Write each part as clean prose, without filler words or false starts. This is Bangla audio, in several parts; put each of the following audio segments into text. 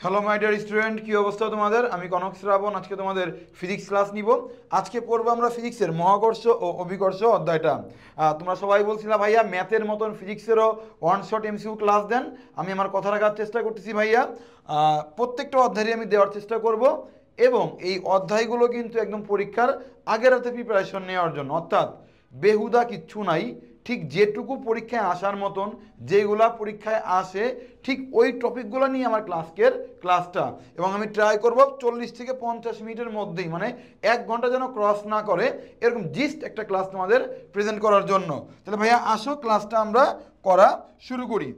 হ্যালো মাই ডিয়ার স্টুডেন্ট, কি অবস্থা তোমাদের? আমি কনক শ্রাবণ। আজকে তোমাদের ফিজিক্স ক্লাস নিব। আজকে পড়বো আমরা ফিজিক্সের মহাকর্ষ ও অভিকর্ষ অধ্যায়টা। তোমরা সবাই বলছিলা ভাইয়া ম্যাথের মতন ফিজিক্সেরও ওয়ান শট এমসিকিউ ক্লাস দেন। আমি আমার কথা রাখার চেষ্টা করতেছি ভাইয়া। প্রত্যেকটা অধ্যায়ই আমি দেওয়ার চেষ্টা করব, এবং এই অধ্যায়গুলো কিন্তু একদম পরীক্ষার আগের রাতে প্রিপারেশন নেওয়ার জন্য, অর্থাৎ বেহুদা কিচ্ছু নাই। ঠিক যেটুকু পরীক্ষায় আসার মতন, যেগুলা পরীক্ষায় আসে ঠিক ওই টপিকগুলো নিয়ে আমার ক্লাসটা, এবং আমি ট্রাই করব 40 থেকে 50 মিনিটের মধ্যেই, মানে 1 ঘন্টা যেন ক্রস না করে, এরকম জিস্ট একটা ক্লাস তোমাদের প্রেজেন্ট করার জন্য। তাহলে ভাইয়া আসো ক্লাসটা আমরা করা শুরু করি।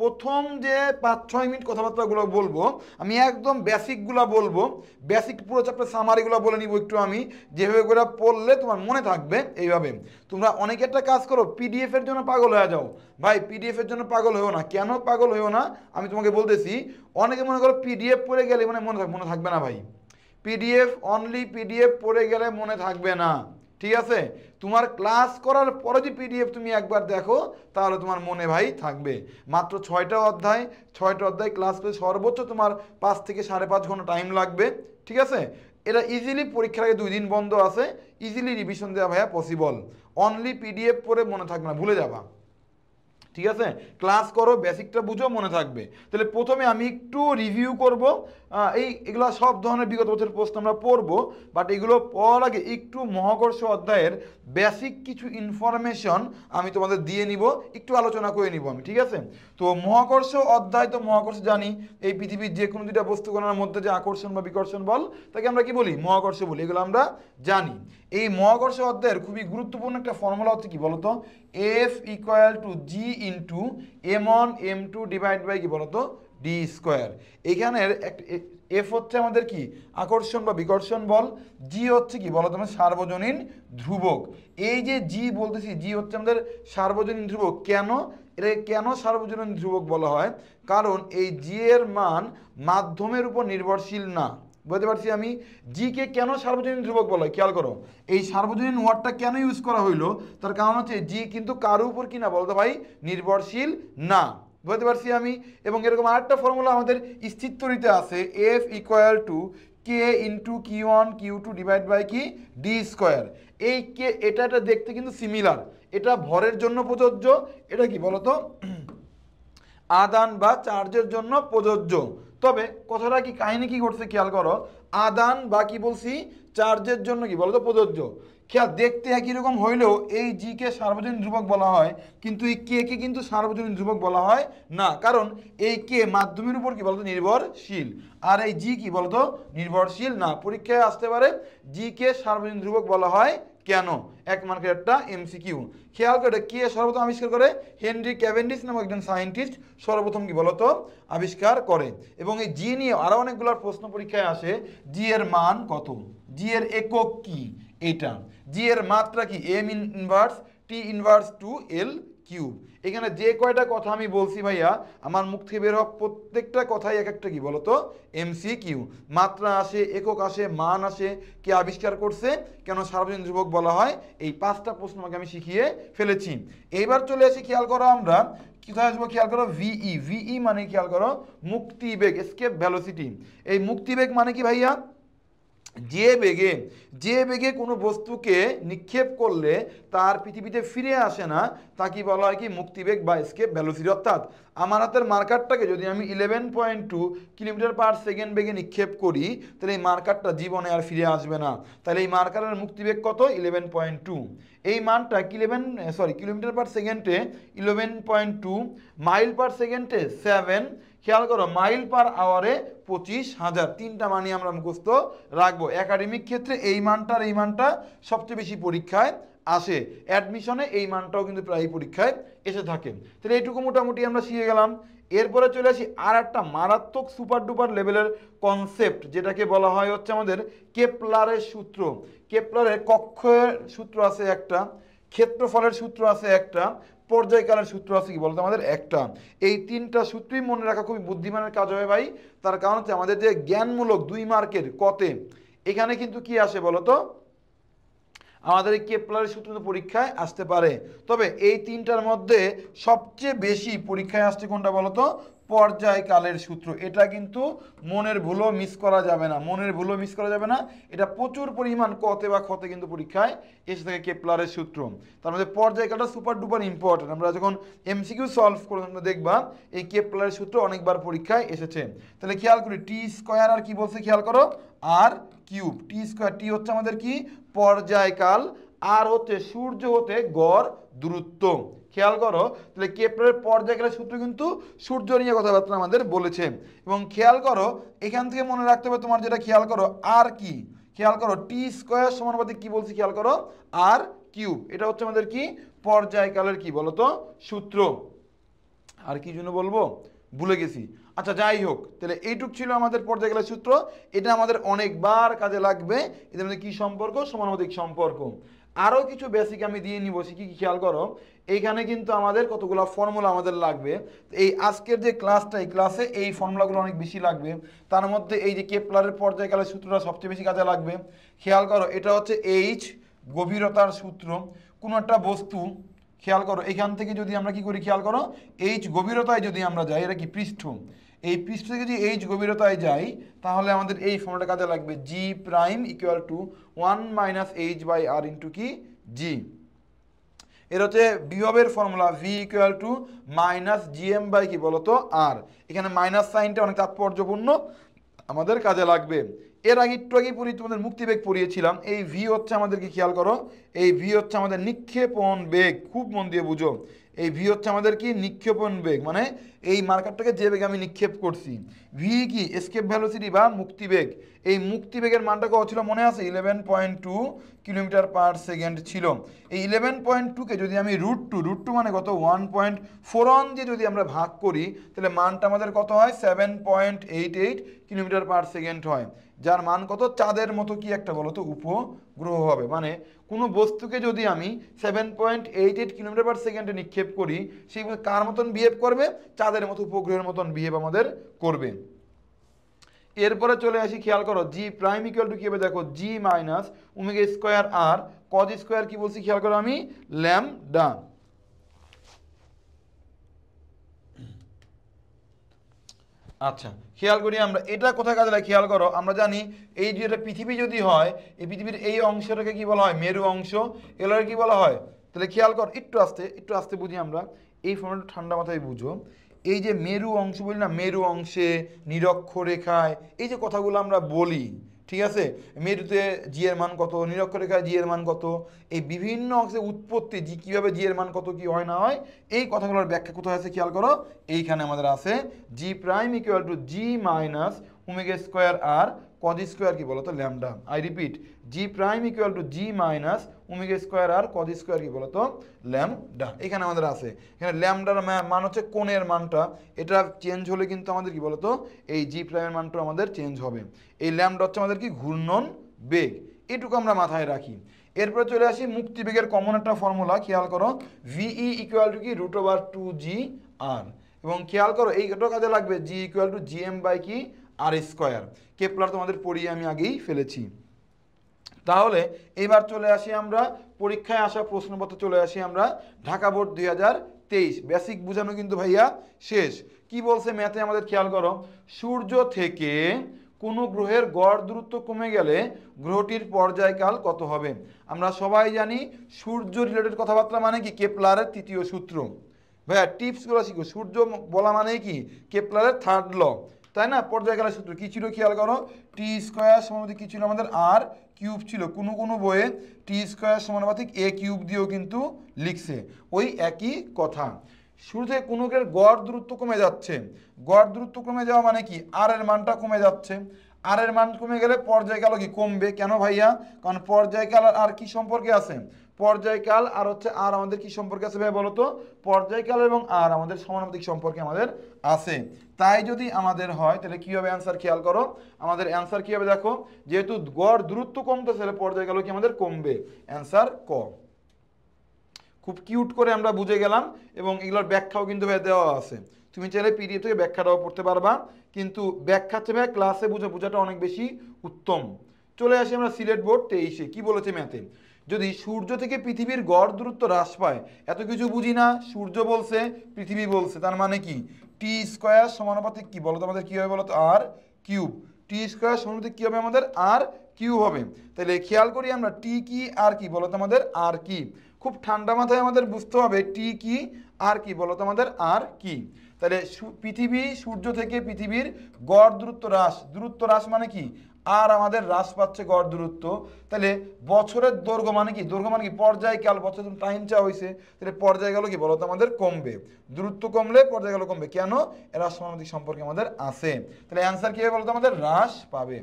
প্রথম যে 5-6 মিনিট কথাবার্তাগুলো বলবো, আমি একদম বেসিকগুলো বলবো। বেসিক পুরো চ্যাপ্টার সামারিগুলো বলে নিব একটু আমি, যেভাবে করে পড়লে তোমার মনে থাকবে এইভাবে। তোমরা অনেকে একটা কাজ করো, পিডিএফ এর জন্য পাগল হয়ে যাও। ভাই পিডিএফ এর জন্য পাগল হয়েও না। কেন পাগল হয়েও না আমি তোমাকে বলতেছি। অনেকে মনে করো পিডিএফ পড়ে গেলে মানে মনে থাকবে না ভাই। পিডিএফ পড়ে গেলে মনে থাকবে না, ঠিক আছে? তোমার ক্লাস করার পরে যদি পিডিএফ তুমি একবার দেখো, তাহলে তোমার মনে ভাই থাকবে। মাত্র 6টা অধ্যায় ক্লাস করে সর্বোচ্চ তোমার 5 থেকে 5.5 ঘন্টা টাইম লাগবে, ঠিক আছে? এটা ইজিলি পরীক্ষার আগে 2 দিন বন্ধ আছে, ইজিলি রিভিশন দেওয়া ভাইয়া পসিবল। অনলি পিডিএফ পড়ে মনে থাকবে না, ভুলে যাবা, ঠিক আছে? ক্লাস করো, বেসিকটা বুঝো, মনে থাকবে। তাহলে প্রথমে আমি একটু রিভিউ করব। এগুলো সব ধরনের বিগত বছরের প্রশ্ন আমরা পড়বো, বাট এগুলো পড়ার আগে একটু মহাকর্ষ অধ্যায়ের বেসিক কিছু ইনফরমেশন আমি তোমাদের দিয়ে নিব, একটু আলোচনা করে নিব আমি, ঠিক আছে? তো মহাকর্ষ অধ্যায়, তো মহাকর্ষ জানি এই পৃথিবীর যে কোনো দুইটা বস্তুকণার মধ্যে যে আকর্ষণ বা বিকর্ষণ বল, তাকে আমরা কি বলি? মহাকর্ষ বলি। এগুলো আমরা জানি। এই মহাকর্ষ অধ্যায়ের খুবই গুরুত্বপূর্ণ একটা ফর্মুলা হচ্ছে কি বলতো? F equal to G into m1 m2 divide by কি বলতো? D square. এখানের এফ হচ্ছে আমাদের কি? আকর্ষণ বা বিকর্ষণ বল। জি হচ্ছে কি বলতো? আমাদের সার্বজনীন ধ্রুবক। এই যে জি বলতেছি, জি হচ্ছে আমাদের সার্বজনীন ধ্রুবক। কেন এটাকে কেন সার্বজনীন ধ্রুবক বলা হয়? কারণ এই জি এর মান মাধ্যমের উপর নির্ভরশীল না। বুঝতে পারছি আমি? জি কে কেন সার্বজনীন ধ্রুবক বলা হয় খেয়াল করো। এই সার্বজনীন ওয়ার্ডটা কেন ইউজ করা হইলো? তার কারণ হচ্ছে জি কিন্তু কারোর উপর কি না বলতো ভাই? নির্ভরশীল না। বুঝতে পারছি আমি? এবং এরকম আরেকটা ফর্মুলা আমাদের স্থিরতরিতে আছে, F equal to K into Q1 Q2 divide by কি ডি স্কোয়ার। এই কে এটা দেখতে কিন্তু সিমিলার। এটা ভরের জন্য প্রযোজ্য, এটা কি বলতো? আদান বা চার্জের জন্য প্রযোজ্য। তবে কথাটা কি, কাহিনী কি ঘটছে খেয়াল করো। আদান বা কি বলছি? চার্জের জন্য কি বলতো? প্রযোজ্য। খেয়াল, দেখতে একই রকম হইলেও এই জি কে সার্বজনীন ধ্রুবক বলা হয়, কিন্তু এই কে কে কিন্তু সার্বজনীন ধ্রুবক বলা হয় না। কারণ এই কে মাধ্যমের উপর কি বলতো? নির্ভরশীল। আর এই জি কি বলতো? নির্ভরশীল না। পরীক্ষায় আসতে পারে জি কে সার্বজনীন ধ্রুবক বলা হয় কেন? 1 মার্কের একটা এমসিকিউ। খেয়াল করে, কে সর্বপ্রথম আবিষ্কার করে? হেনরি ক্যাভেন্ডিশ নামক একজন সায়েন্টিস্ট সর্বপ্রথম কি বলতো? আবিষ্কার করে। এবং এই জি নিয়ে আরো অনেকগুলো প্রশ্ন পরীক্ষায় আসে। জি এর মান কত? জি এর একক কি? এটা। জি এর মাত্রা কি? M inverse T inverse two L cube. এখানে যে কয়টা কথা আমি বলছি ভাইয়া, আমার মুখ থেকে বের হওয়া প্রত্যেকটা কথাই এক একটা কি বলতো? এমসিকিউ। মাত্রা আসে, একক আসে, মান আসে, কে আবিষ্কার করছে, কেন সার্বজনীন ধ্রুবক বলা হয়, এই 5টা প্রশ্ন আমাকে আমি শিখিয়ে ফেলেছি। এইবার চলে আসি, খেয়াল করো আমরা কোথায় আসবো, খেয়াল করো ভিই। ভিই মানে খেয়াল করো মুক্তিবেগ, এসকেপ ভেলোসিটি। এই মুক্তিবেগ মানে কি ভাইয়া? যে বেগে কোনো বস্তুকে নিক্ষেপ করলে তার পৃথিবীতে ফিরে আসে না, তা কি বলা হয়? কি মুক্তিবেগ বা এসকেপ ভ্যালোসিটি। অর্থাৎ আমার হাতের মার্কারটাকে যদি আমি 11.2 কিলোমিটার পার সেকেন্ড বেগে নিক্ষেপ করি, তাহলে এই মার্কারটা জীবনে আর ফিরে আসবে না। তাহলে এই মার্কারের মুক্তিবেগ কত? 11.2। এই মানটা কিলোমিটার পার সেকেন্ডে 11.2, মাইল পার সেকেন্ডে 7। খেয়াল করো, মাইল পার আওয়ারে 25,000। 3টা মানই আমরা মুখস্থ রাখবো। একাডেমিক ক্ষেত্রে এই মানটা আর এই মানটা সবচেয়ে বেশি পরীক্ষায় আসে। অ্যাডমিশনে এই মানটাও কিন্তু প্রায় পরীক্ষায় এসে থাকে। তাহলে এইটুকু মোটামুটি আমরা শিখে গেলাম। এরপরে চলে আসি আর একটা মারাত্মক সুপার ডুপার লেভেলের কনসেপ্ট, যেটাকে বলা হয় হচ্ছে আমাদের কেপলারের সূত্র। কেপলারের কক্ষের সূত্র আছে একটা, ক্ষেত্রফলের সূত্র আছে একটা, পর্যায়কালের সূত্র আছে কি বলতো? আমাদের একটা। এই 3টা সূত্রই মনে রাখা খুবই বুদ্ধিমানের কাজ হবে ভাই। তার কারণ হচ্ছে আমাদের যে জ্ঞানমূলক 2 মার্কের কতে, এখানে কিন্তু কি আসে বলতো? আমাদের এই কেপলারের সূত্র পরীক্ষায় আসতে পারে। তবে এই 3টার মধ্যে সবচেয়ে বেশি পরীক্ষায় আসছে কোনটা বলতো? পর্যায়কালের সূত্র। এটা কিন্তু মনের ভুলও মিস করা যাবে না, মনের ভুলও মিস করা যাবে না। এটা প্রচুর পরিমাণ কতে বা খতে কিন্তু পরীক্ষায় এসে থাকে কেপলারের সূত্র। তার মধ্যে পর্যায়কালটা সুপার ডুপার ইম্পর্টেন্ট। আমরা যখন এমসিকিউ সলভ করে তোমরা দেখবা এই কেপলারের সূত্র অনেকবার পরীক্ষায় এসেছে। তাহলে খেয়াল করি টি স্কোয়ার আর কি বলছে খেয়াল করো, আর কিউব। টি স্কোয়ার, টি হচ্ছে আমাদের কি পর্যায়কাল, আর হচ্ছে সূর্য হতে গড় দূরত্ব। খেয়াল করো তাহলে কেপলারের পর্যায়কালের সূত্র কিন্তু সূর্য নিয়ে কথাবার্তা আমাদের বলেছে। এবং খেয়াল করো এখান থেকে মনে রাখতে হবে তোমার যেটা, খেয়াল করো আর কি, খেয়াল করো টি স্কোয়ার সমানুপাতিক কি বলছি খেয়াল করো, আর কিউব। এটা হচ্ছে আমাদের কি পর্যায়কালের কি বলতো সূত্র। আর কি জন্য বলবো ভুলে গেছি। আচ্ছা যাই হোক, তাহলে এইটুক ছিল আমাদের পর্যায়কালের সূত্র। এটা আমাদের অনেকবার কাজে লাগবে। এদের মধ্যে কি সম্পর্ক, সমানুপাতিক সম্পর্ক। আরও কিছু বেসিক আমি দিয়ে নিব, কি খেয়াল করো এইখানে কিন্তু আমাদের কতগুলো ফর্মুলা আমাদের লাগবে। এই আজকের যে ক্লাসটা, এই ক্লাসে এই ফর্মুলাগুলো অনেক বেশি লাগবে। তার মধ্যে এই যে কেপলারের পর্যায়কালের সূত্রটা সবচেয়ে বেশি কাজে লাগবে। খেয়াল করো এটা হচ্ছে এইচ গভীরতার সূত্র। কোনো একটা বস্তু, খেয়াল করো এখান থেকে যদি আমরা কি করি খেয়াল করো, এইচ গভীরতায় যদি আমরা যাই, এটা কি পৃষ্ঠ, এই পৃষ্ঠ থেকে যদি এইচ গভীরতায় যাই তাহলে আমাদের এই ফর্মুলাটা কাজে লাগবে, G prime equal to 1 - h/r into কি জি। এর হচ্ছে বিভবের formula V equal to minus GM by কি বলতো আর। এখানে মাইনাস সাইনটা অনেক তাৎপর্যপূর্ণ, আমাদের কাজে লাগবে। এর আগে একটু আগে তোমাদের মুক্তিবেগ পড়িয়েছিলাম। এই ভি হচ্ছে আমাদের কি খেয়াল করো, এই ভি হচ্ছে আমাদের নিক্ষেপণ বেগ, খুব মন দিয়ে বুঝো। এই ভি হচ্ছে আমাদের কি নিক্ষেপণ বেগ, মানে এই মার্কারটাকে যে বেগে আমি নিক্ষেপ করছি। ভি কি এসকেপ ভ্যালোসিটি বা মুক্তিবেগ। এই মুক্তিবেগের মানটা কত ছিল মনে আছে, 11.2 কিলোমিটার পার সেকেন্ড ছিল। এই 11.2কে যদি আমি √2 মানে কত 1.41 দিয়ে যদি আমরা ভাগ করি তাহলে মানটা আমাদের কত হয় 7.88 কিলোমিটার পার সেকেন্ড হয়। যার মান কত চাঁদের মতো কি একটা বলো তো উপগ্রহ হবে। মানে কোনো বস্তুকে যদি আমি 7.88 কিলোমিটার পার সেকেন্ডে নিক্ষেপ করি, সেই কার মতন বিহেভ করবে, চাঁদের মতো উপগ্রহের মতন বিহেভ আমাদের করবে। এরপরে চলে আসি, খেয়াল করো জি প্রাইম ইকুয়াল টু কি হবে দেখো, জি minus omega square R cos square কি বলছি খেয়াল করো আমি, ল্যামডা। আচ্ছা খেয়াল করি আমরা এটা কোথায় কাজে লাগে খেয়াল করো, আমরা জানি এই যে এটা পৃথিবী যদি হয়, এই পৃথিবীর এই অংশটাকে কি বলা হয় মেরু অংশ, এগুলোকে কি বলা হয়। তাহলে খেয়াল কর একটু আস্তে বুঝি আমরা, এই ফর্মুলাটা ঠান্ডা মাথায় বুঝো। এই যে মেরু অংশ বলি না, মেরু অংশে নিরক্ষরেখায় এই যে কথাগুলো আমরা বলি, ঠিক আছে, মেরুতে জি এর মান কত, নিরক্ষরেখায় জি এর মান কত, এই বিভিন্ন অংশে উৎপত্তি জি কীভাবে জি এর মান কত কি হয় না হয়, এই কথাগুলোর ব্যাখ্যা কোথায় আছে খেয়াল করো, এইখানে আমাদের আছে G prime equal to G minus omega square R cos square কি বলতো lambda. I repeat, G prime equal to G minus omega square R cos square কি বলতো ল্যামডা। এখানে আমাদের আছে, এখানে ল্যামডার মান হচ্ছে কোণের মানটা, এটা চেঞ্জ হলে কিন্তু আমাদের কি বলতো এই জি প্রাইমের মানটা আমাদের চেঞ্জ হবে। এই ল্যামডা হচ্ছে আমাদের কি ঘূর্ণন বেগ, এটুকু আমরা মাথায় রাখি। এরপরে চলে আসি মুক্তিবেগের কমন একটা ফর্মুলা, খেয়াল করো ভিই ইকুয়াল টু কি √2g r, এবং খেয়াল করো এইটা কাজে লাগবে জি ইকুয়াল টু জিএম বাই কি আর স্কোয়ার। কেপলার তোমাদের পড়িয়ে আমি আগেই ফেলেছি। তাহলে এবার চলে আসি আমরা পরীক্ষায় আসা প্রশ্নপত্র, চলে আসি আমরা ঢাকা বোর্ড 2023। বেসিক বোঝানো কিন্তু ভাইয়া শেষ। কি বলছে ম্যাথে আমাদের খেয়াল করো, সূর্য থেকে কোনো গ্রহের গড় দূরত্ব কমে গেলে গ্রহটির পর্যায়কাল কত হবে। আমরা সবাই জানি সূর্য রিলেটেড কথাবার্তা মানে কি কেপলারের তৃতীয় সূত্র। ভাইয়া টিপসগুলো শিখো, সূর্য বলা মানে কি কেপলারের থার্ড ল, তাই না। পর্যায়কালের সূত্র কি ছিল খেয়াল করো, টি স্কোয়ার সমানুপাতিক কি ছিল আমাদের আর কিউব ছিল। কোনো বইয়ে টি স্কোয়ার সমানুপাতিক এ কিউব দিয়েও কিন্তু লিখছে ওই একই কথা। শুরু থেকে কোনো গড় দূরত্ব কমে যাচ্ছে, গড় দূরত্ব কমে যাওয়া মানে কি আর এর মানটা কমে যাচ্ছে, আর এর মান কমে গেলে পর্যায়কালও কি কমবে। কেন ভাইয়া, কারণ পর্যায়কাল আর কি সম্পর্কে আছে, পর্যায়কাল আর হচ্ছে আর আমাদের কি সম্পর্কে আছে ভাই বলতো, পর্যায়কাল এবং আর আমাদের সমানুপাতিক সম্পর্কে আমাদের আছে। তাই যদি আমাদের হয় তাহলে কি হবে অ্যান্সার, খেয়াল করো আমাদের অ্যান্সার কি হবে দেখো, যেহেতু গড় দূরত্ব কমতেছে তাহলে পর্যায়কালও কি আমাদের কমবে, অ্যান্সার ক। খুব কিউট করে আমরা বুঝে গেলাম এবং এগুলোর ব্যাখ্যাও কিন্তু ভাই দেওয়া আছে, তুমি চাইলে পিডিএফ থেকে ব্যাখ্যাটাও পড়তে পারবা, কিন্তু ব্যাখ্যার চেয়ে ভাই ক্লাসে বোঝাটা অনেক বেশি উত্তম। চলে আসি আমরা সিলেট বোর্ড 23-এ কি বলেছে ম্যাথে, যদি সূর্য থেকে পৃথিবীর গড় দূরত্ব হ্রাস পায়, এত কিছু বুঝি না, সূর্য বলছে পৃথিবী বলছে, তার মানে কি টি স্কোয়ার সমানুপাতিক কি বলতো আমাদের কি হবে বলতো আর কিউব। টি স্কোয়ার সমানুপাতিক কি হবে আমাদের আর কিউব হবে। তাহলে খেয়াল করি আমরা টি কি আর কি বলতো আমাদের আর কি। খুব ঠান্ডা মাথায় আমাদের বুঝতে হবে টি কি আর কি বলতো আমাদের আর কি। তাহলে পৃথিবী সূর্য থেকে পৃথিবীর গড় দূরত্ব হ্রাস মানে কি আর আমাদের হ্রাস পাচ্ছে গড় দূরত্ব। তাহলে বছরের দৈর্ঘ্য মানে কি পর্যায়কাল, বছর টাইম চা হয়েছে, তাহলে পর্যায়কাল কি বলতো আমাদের কমবে, দূরত্ব কমলে পর্যায়কাল কমবে। কেন? এরা সমানুপাতিক সম্পর্কে আমাদের আছে। তাহলে অ্যান্সার কি হবে বলতো আমাদের হ্রাস পাবে।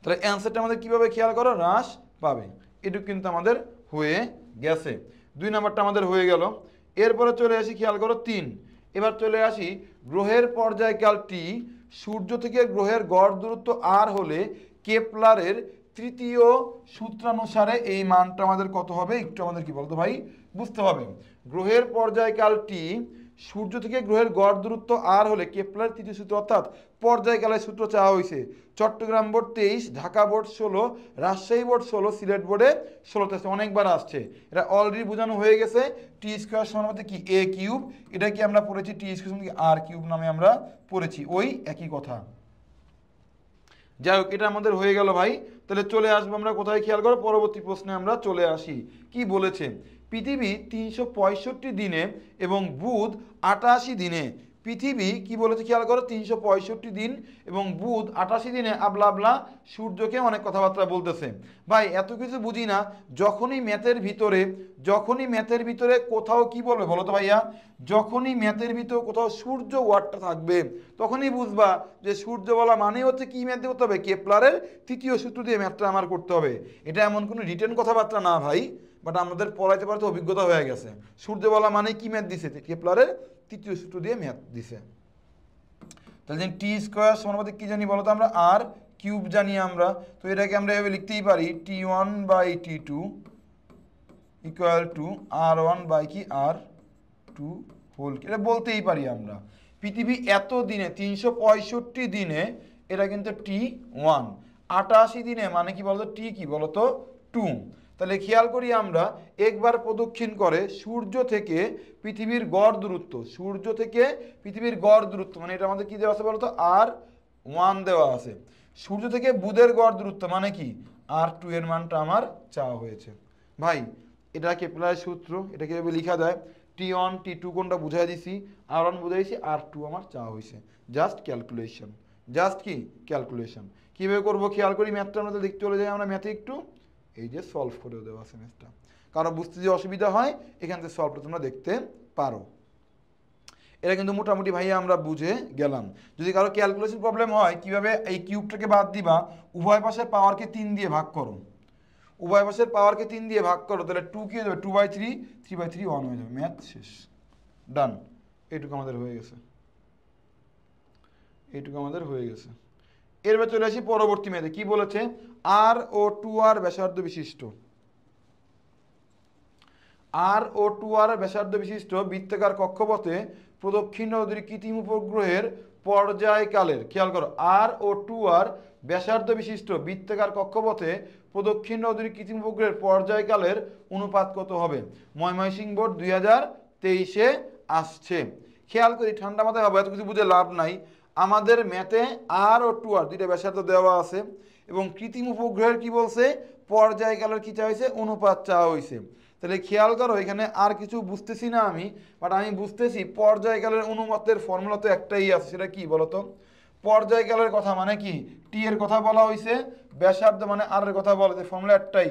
তাহলে অ্যান্সারটা আমাদের কিভাবে খেয়াল করো হ্রাস পাবে। এটুকু কিন্তু আমাদের হয়ে গেছে, 2 নাম্বারটা আমাদের হয়ে গেল। এরপরে চলে আসি খেয়াল করো 3। এবার চলে আসি গ্রহের পর্যায়কাল টি, সূর্য থেকে গ্রহের গড় দূরত্ব আর হলে কেপলারের তৃতীয় সূত্রানুসারে এই মানটা আমাদের কত হবে একটু আমাদের কি বলতো ভাই বুঝতে হবে। গ্রহের পর্যায়কাল টি, সূর্য থেকে গ্রহের গড় দূরত্ব আর হলে কেপলারের তৃতীয় সূত্র, অর্থাৎ পর্যায়কালের সূত্র চাওয়া হয়েছে। Chittagong board 23, Dhaka board 16, Rajshahi board 16, Sylhet বোর্ডে 16 আসছে, অনেকবার আসছে। এটা অলরেডি বোঝানো হয়ে গেছে। টি স্কোয়ার সমানুপাতিক কি এ কিউব, এটা কি আমরা পড়েছি টি স্কোয়ার সমানুপাতিক আর কিউব নামে আমরা পড়েছি, ওই একই কথা। যাই হোক, এটা আমাদের হয়ে গেল ভাই। তাহলে চলে আসবো আমরা কোথায় খেয়াল করো, পরবর্তী প্রশ্নে আমরা চলে আসি। কি বলেছে? পৃথিবী 365 দিনে এবং বুধ 88 দিনে। পৃথিবী কি বলেছে খেয়াল করো, 365 দিন এবং বুধ 88 দিনে আবলা আবলা সূর্যকে অনেক কথাবার্তা বলতেছে। ভাই এত কিছু বুঝি না, যখনই ম্যাথের ভিতরে কোথাও কি বলবে বলো তো ভাইয়া, যখনই ম্যাথের ভিতরে কোথাও সূর্য ওয়ার্ডটা থাকবে তখনই বুঝবা যে সূর্য বলা মানে হচ্ছে কি ম্যাথ করতে হবে, কেপলারের তৃতীয় সূত্র দিয়ে ম্যাথটা আমার করতে হবে। এটা এমন কোনো রিটেন কথাবার্তা না ভাই, বাট আমাদের পড়াইতে পড়াইতে অভিজ্ঞতা হয়ে গেছে। সূর্য বলা মানে কি ম্যাথ দিছে, কেপলারের তৃতীয় সূত্র দিয়ে ম্যাথ দিছে। তাহলে টি স্কোয়ার সমানুপাতিক কি জানি বলো তো আমরা আর কিউব জানি আমরা। তো এটাকে আমরা এভাবে লিখতেই পারি T1/T2 equal to R1 by কি R2 হোল, এটা বলতেই পারি আমরা। পৃথিবী এত দিনে 365 দিনে, এটা কিন্তু T1, 88 দিনে মানে কি বলতো টি কি বলতো 2। তাহলে খেয়াল করি আমরা একবার প্রদক্ষিণ করে সূর্য থেকে পৃথিবীর গড় দূরত্ব, মানে এটা আমাদের কি দেওয়া আছে বলতো R1 দেওয়া আছে। সূর্য থেকে বুধের গড় দূরত্ব মানে কি R2 এর মানটা আমার চাওয়া হয়েছে। ভাই এটা কেপলারের সূত্র, এটা কিভাবে লেখা যায়, T1 T2 কোনটা বুঝাই দিছি, R1 বুঝাইছি, R2 আমার চাওয়া হয়েছে। জাস্ট ক্যালকুলেশন কীভাবে করবো খেয়াল করি। ম্যাথটা আমরা দেখতে চলে যাই আমরা ম্যাথে একটু, এই যে সলভ করে দেওয়া আছে ম্যাথটা, কারণ বুঝতে যে অসুবিধা হয় এখান থেকে সলভটা তোমরা দেখতে পারো। এটা কিন্তু মোটামুটি ভাইয়া আমরা বুঝে গেলাম। যদি কারো ক্যালকুলেশন প্রবলেম হয় কিভাবে এই কিউবটাকে বাদ দিবা, উভয় পাশের পাওয়ারকে 3 দিয়ে ভাগ করো, তাহলে 2 কি হয়ে যাবে 2/3, 3/3 1 হয়ে যাবে, ম্যাথ শেষ, ডান। এইটুকু আমাদের হয়ে গেছে। এরপর চলে আসি পরবর্তী ম্যাথে। কি বলেছে? আর ও 2r ব্যাসার্ধ বিশিষ্ট বৃত্তাকার কক্ষপথে প্রদক্ষিণ কৃত্রিম উপগ্রহের পর্যায়কালের, খেয়াল করো, আর ও 2r ব্যাসার্ধ বিশিষ্ট বৃত্তাকার কক্ষপথে প্রদক্ষিণ কৃত্রিম উপগ্রহের পর্যায়কালের অনুপাত কত হবে? ময়মনসিংহ বোর্ড 2023-এ আসছে। খেয়াল করি, ঠান্ডা মাথায় হবে, এত কিছু বুঝে লাভ নাই। আমাদের ম্যাথে আর ও 2r দুইটা ব্যাসার্ধ দেওয়া আছে এবং কৃত্রিম উপগ্রহের কি বলছে, পর্যায়কালের কি চাওয়া হয়েছে, অনুপাত চাওয়া হয়েছে। তাহলে খেয়াল করো এখানে আর কিছু বুঝতেছি না আমি, বাট আমি বুঝতেছি পর্যায়কালের অনুপাতের ফর্মুলা তো একটাই আছে, সেটা কি বলতো? পর্যায়কালের কথা মানে কি টি এর কথা বলা হয়েছে, ব্যাসার্ধ মানে আর এর কথা বলা হয়েছে, ফর্মুলা একটাই,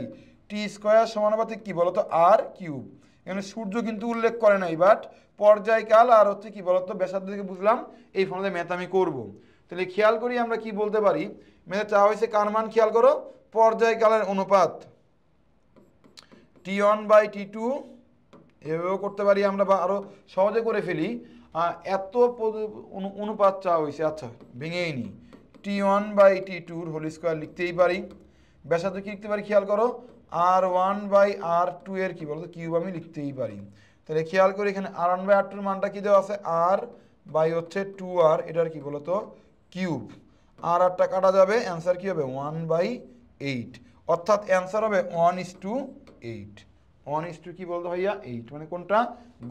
টি স্কোয়ার সমানুপাতিক কি বলতো আর কিউব। এখানে সূর্য কিন্তু উল্লেখ করে নাই, বাট পর্যায়কাল আর হচ্ছে কি বলতো ব্যাসার্ধ থেকে বুঝলাম, এই ফর্মুলা ম্যাথ আমি করব। তাহলে খেয়াল করি আমরা কি বলতে পারি, ম্যাথে চাওয়া হয়েছে কার মান, খেয়াল করো, পর্যায়কালের অনুপাত T1/T2, এভাবেও করতে পারি আমরা, বা আরো সহজে করে ফেলি, এত অনুপাত চাওয়া হয়েছে, আচ্ছা ভেঙেই নি, T1/T2 হোল স্কোয়ার লিখতেই পারি। ব্যাসার্ধ কি লিখতে পারি খেয়াল করো, R1/R2 এর কি বলতো কিউব আমি লিখতেই পারি। তাহলে খেয়াল করি এখানে R1/R2 এর মানটা কি দেওয়া আছে, R বাই হচ্ছে 2R, এটার কি বলতো কিউব, আর টা কাটা যাবে, অ্যান্সার কি হবে 1/8। অর্থাৎ অ্যান্সার হবে 1:8। 1:, কি বলতো ভাইয়া 8, মানে কোনটা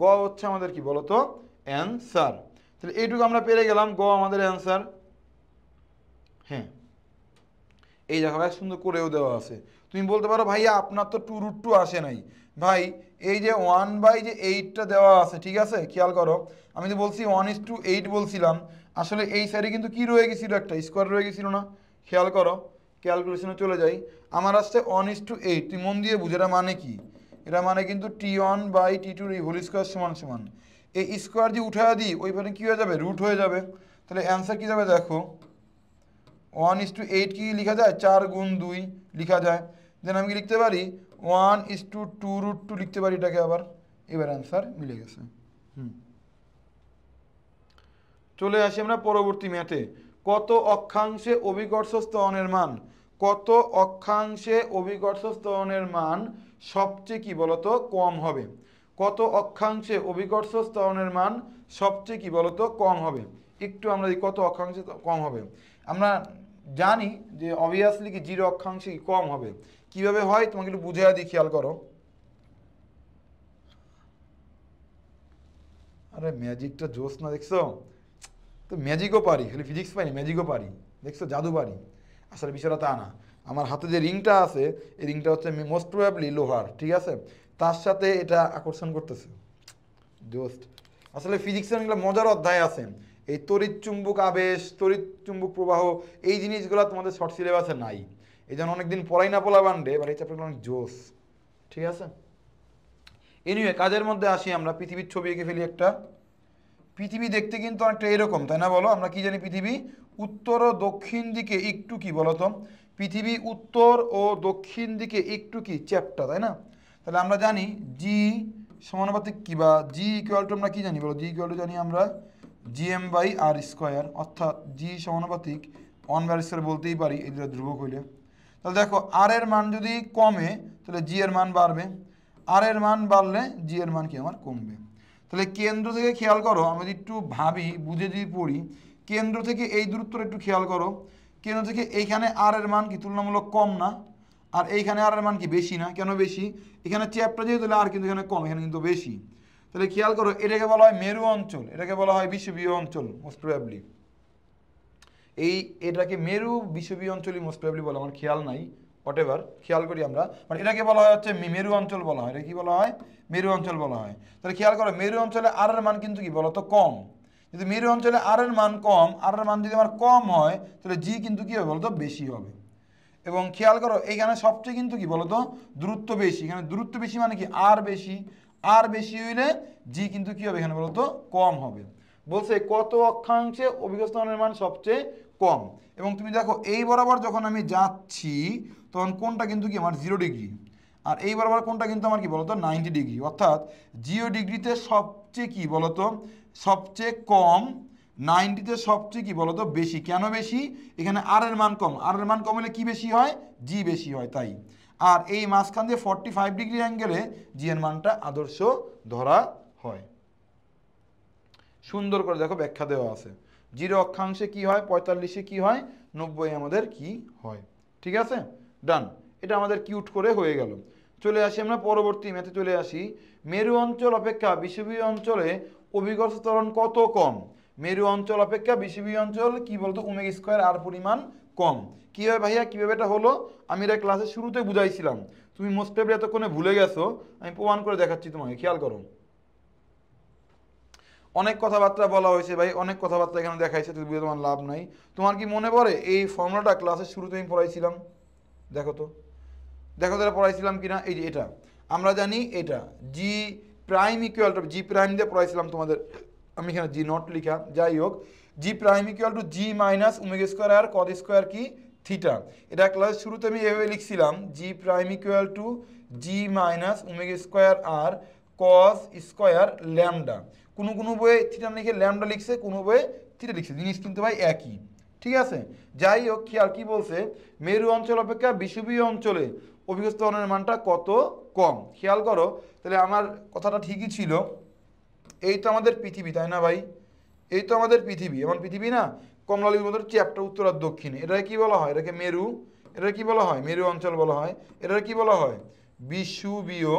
গ হচ্ছে আমাদের কি বলতো অ্যান্সার। তাহলে এইটুকু আমরা পেরে গেলাম, গ আমাদের অ্যান্সার। হ্যাঁ, এই দেখো ভাই সুন্দর করেও দেওয়া আছে। তুমি বলতে পারো ভাইয়া আপনার তো 2√2 আসে নাই। ভাই এই যে 1/8টা দেওয়া আছে, ঠিক আছে, খেয়াল করো, আমি তো বলছি 1:8 বলছিলাম, আসলে এই সাইডে কিন্তু কি রয়ে গেছিল, একটা স্কোয়ার রয়ে গেছিল না? খেয়াল করো, ক্যালকুলেশনে চলে যাই, আমার আসছে 1:8। তুই মন দিয়ে বুঝ, এটা মানে কি? এটা মানে কিন্তু T1/T2 হোল স্কোয়ার সমান সমান এই স্কোয়ার যে উঠা দিই ওইখানে কি হয়ে যাবে, রুট হয়ে যাবে। তাহলে অ্যান্সার কি যাবে দেখো, 1:8 কি লিখা যায়, 4×2 লিখা যায়। দেন আমি কি লিখতে পারি, 1:2√2 লিখতে পারি এটাকে আবার। এবার অ্যান্সার মিলে গেছে। চলে আসি আমরা পরবর্তী ম্যাথে। কত অক্ষাংশে অভিকর্ষ ত্বরণের মান, কত অক্ষাংশে অভিকর্ষ ত্বরণের মান সবচেয়ে কি বলতো কম হবে? কত অক্ষাংশে অভিকর্ষ ত্বরণের মান সবচেয়ে কি বলতো কম হবে? একটু আমরা কত অক্ষাংশে কম হবে আমরা জানি যে অবভিয়াসলি কি 0 অক্ষাংশে কম হবে। কিভাবে হয় তোমাকে একটু বুঝে দিই, খেয়াল করো। আরে ম্যাজিকটা জোস না, দেখছো তো? ম্যাজিকও পারি, খালি ফিজিক্স পাইনি, ম্যাজিকও পারি, দেখছো, জাদু পারি। আসলে বিষয়টা তা না। আমার হাতে যে রিংটা আছে, এই রিংটা হচ্ছে মোস্ট প্রবাবলি লোহার, ঠিক আছে, তার সাথে এটা আকর্ষণ করতেছে, জোস্ট। আসলে ফিজিক্সের অনেকগুলো মজার অধ্যায় আছে, এই তড়িৎ চুম্বক আবেশ, তড়িৎ চুম্বক প্রবাহ, এই জিনিসগুলো তোমাদের শর্ট সিলেবাসে নাই। এই জন্য অনেকদিন পড়াই না পোলা বান্ডে, এবার এই চ্যাপ্টারগুলো অনেক জোস, ঠিক আছে। এনিওয়ে, কাজের মধ্যে আসি, আমরা পৃথিবীর ছবি এঁকে ফেলি একটা। পৃথিবী দেখতে কিন্তু অনেকটা এরকম, তাই না বলো? আমরা কি জানি, পৃথিবী উত্তর ও দক্ষিণ দিকে একটু কি বলতো, পৃথিবী উত্তর ও দক্ষিণ দিকে একটু কি চ্যাপ্টা, তাই না? তাহলে আমরা জানি জি সমানুপাতিক কি, বা জি ইকুয়াল টু আমরা কি জানি বলো, জি ইকুয়াল টু জানি আমরা GM/R², অর্থাৎ জি সমানুপাতিক 1/r² বলতেই পারি, এই দুটো ধ্রুবক হইলে। তাহলে দেখো আর এর মান যদি কমে তাহলে জি এর মান বাড়বে, আর এর মান বাড়লে জি এর মান কি আমার কমবে। তাহলে কেন্দ্র থেকে খেয়াল করো, আমি যদি একটু ভাবি, বুঝে যদি পড়ি, কেন্দ্র থেকে এই দূরত্বটা একটু খেয়াল করো, কেন্দ্র থেকে এইখানে আর এর মান কি তুলনামূলক কম না? আর এইখানে আর এর মান কি বেশি না? কেন বেশি? এখানে চ্যাপ্টা যেহেতু, আর কিন্তু এখানে কম, এখানে কিন্তু বেশি। তাহলে খেয়াল করো, এটাকে বলা হয় মেরু অঞ্চল, এটাকে বলা হয় বিষুবীয় অঞ্চল মোস্ট প্রবাবলি। এটাকে মেরু বিষুবীয় অঞ্চলই মোস্ট প্রবাবলি বলে, আমার খেয়াল নাই, হোয়াটএভার, খেয়াল করি আমরা, মানে এটাকে বলা হয় হচ্ছে মেরু অঞ্চল বলা হয়। এটা কি বলা হয়? মেরু অঞ্চল বলা হয়। তাহলে খেয়াল করো, মেরু অঞ্চলে আর এর মান কিন্তু কি বলতো কম। যদি মেরু অঞ্চলে আর এর মান কম, আর এর মান যদি আমার কম হয়, তাহলে জি কিন্তু কি হবে বলতো, বেশি হবে। এবং খেয়াল করো, এইখানে সবচেয়ে কিন্তু কি বলতো দূরত্ব বেশি, এখানে দূরত্ব বেশি মানে কি আর বেশি, আর বেশি হইলে জি কিন্তু কি হবে এখানে বলতো কম হবে। বলছে কত অক্ষাংশে অভিকর্ষ ত্বরণের মান সবচেয়ে কম। এবং তুমি দেখো এই বরাবর যখন আমি যাচ্ছি তখন কোনটা কিন্তু কি আমার 0 ডিগ্রি, আর এই বরাবর কোনটা কিন্তু আমার কি বলতো 90 ডিগ্রি, অর্থাৎ 0 ডিগ্রিতে সবচেয়ে কি বলতো সবচেয়ে কম, 90তে সবচেয়ে কি বলতো বেশি। কেন বেশি? এখানে আর এর মান কম, আর এর মান কম হলে কি বেশি হয়, জি বেশি হয়, তাই। আর এই মাঝখান দিয়ে 45 ডিগ্রি অ্যাঙ্গেলে জি এর মানটা আদর্শ ধরা হয়। সুন্দর করে দেখো ব্যাখ্যা দেওয়া আছে, 0 অক্ষাংশে কি হয়, 45-এ কি হয়, 90 আমাদের কি হয়, ঠিক আছে, ডান। এটা আমাদের কিউট করে হয়ে গেল। চলে আসি আমরা পরবর্তী ম্যাথে চলে আসি। মেরু অঞ্চল অপেক্ষা বিষুবীয় অঞ্চলে অভিকর্ষ ত্বরণ কত কম? মেরু অঞ্চল অপেক্ষা বিষুবীয় অঞ্চল কি বলতো ω² পরিমাণ কম। কীভাবে ভাইয়া, কীভাবে এটা হলো? আমি এটা ক্লাসের শুরুতে বুঝাইছিলাম, তুমি মোস্ট প্রবাবলি এতক্ষণে ভুলে গেছো, আমি প্রমাণ করে দেখাচ্ছি তোমাকে, খেয়াল করো। অনেক কথাবার্তা বলা হয়েছে ভাই, অনেক কথাবার্তা এখানে দেখাইছে, তুমি তোমার লাভ নাই। তোমার কি মনে পড়ে এই ফর্মুলাটা ক্লাসের শুরুতে আমি পড়াইছিলাম? দেখো তো, দেখো তো এটা পড়াইছিলাম কিনা। এই যে এটা আমরা জানি, এটা G prime equal to, G prime দিয়ে পড়াইছিলাম তোমাদের, আমি এখানে জি নট লিখা, যাই হোক, জি prime equal to G-ω² cos² কি থিটা। এটা ক্লাসের শুরুতে আমি এভাবে লিখছিলাম, G prime equal to G-ω² cos² lambda. কোনো বইয়ে থিটা লিখে ল্যামডা লিখছে, কোনো বইয়ে থিটা লিখছে, জিনিস কিন্তু ভাই একই, ঠিক আছে। যাই হোক, খেয়াল কি বলছে, মেরু অঞ্চল অপেক্ষা বিষুবীয় অঞ্চলে অভিকর্ষ ত্বরণের মানটা কত কম। খেয়াল করো, তাহলে আমার কথাটা ঠিকই ছিল। এই তো আমাদের পৃথিবী, তাই না ভাই? এই তো আমাদের পৃথিবী, এমন পৃথিবী না, কমলালির মতো চ্যাপ্টার উত্তর আর দক্ষিণে, এটাকে কি বলা হয়, এটাকে মেরু, এটা কি বলা হয়? মেরু অঞ্চল বলা হয়। এটা কি বলা হয়? বিষুবীয়।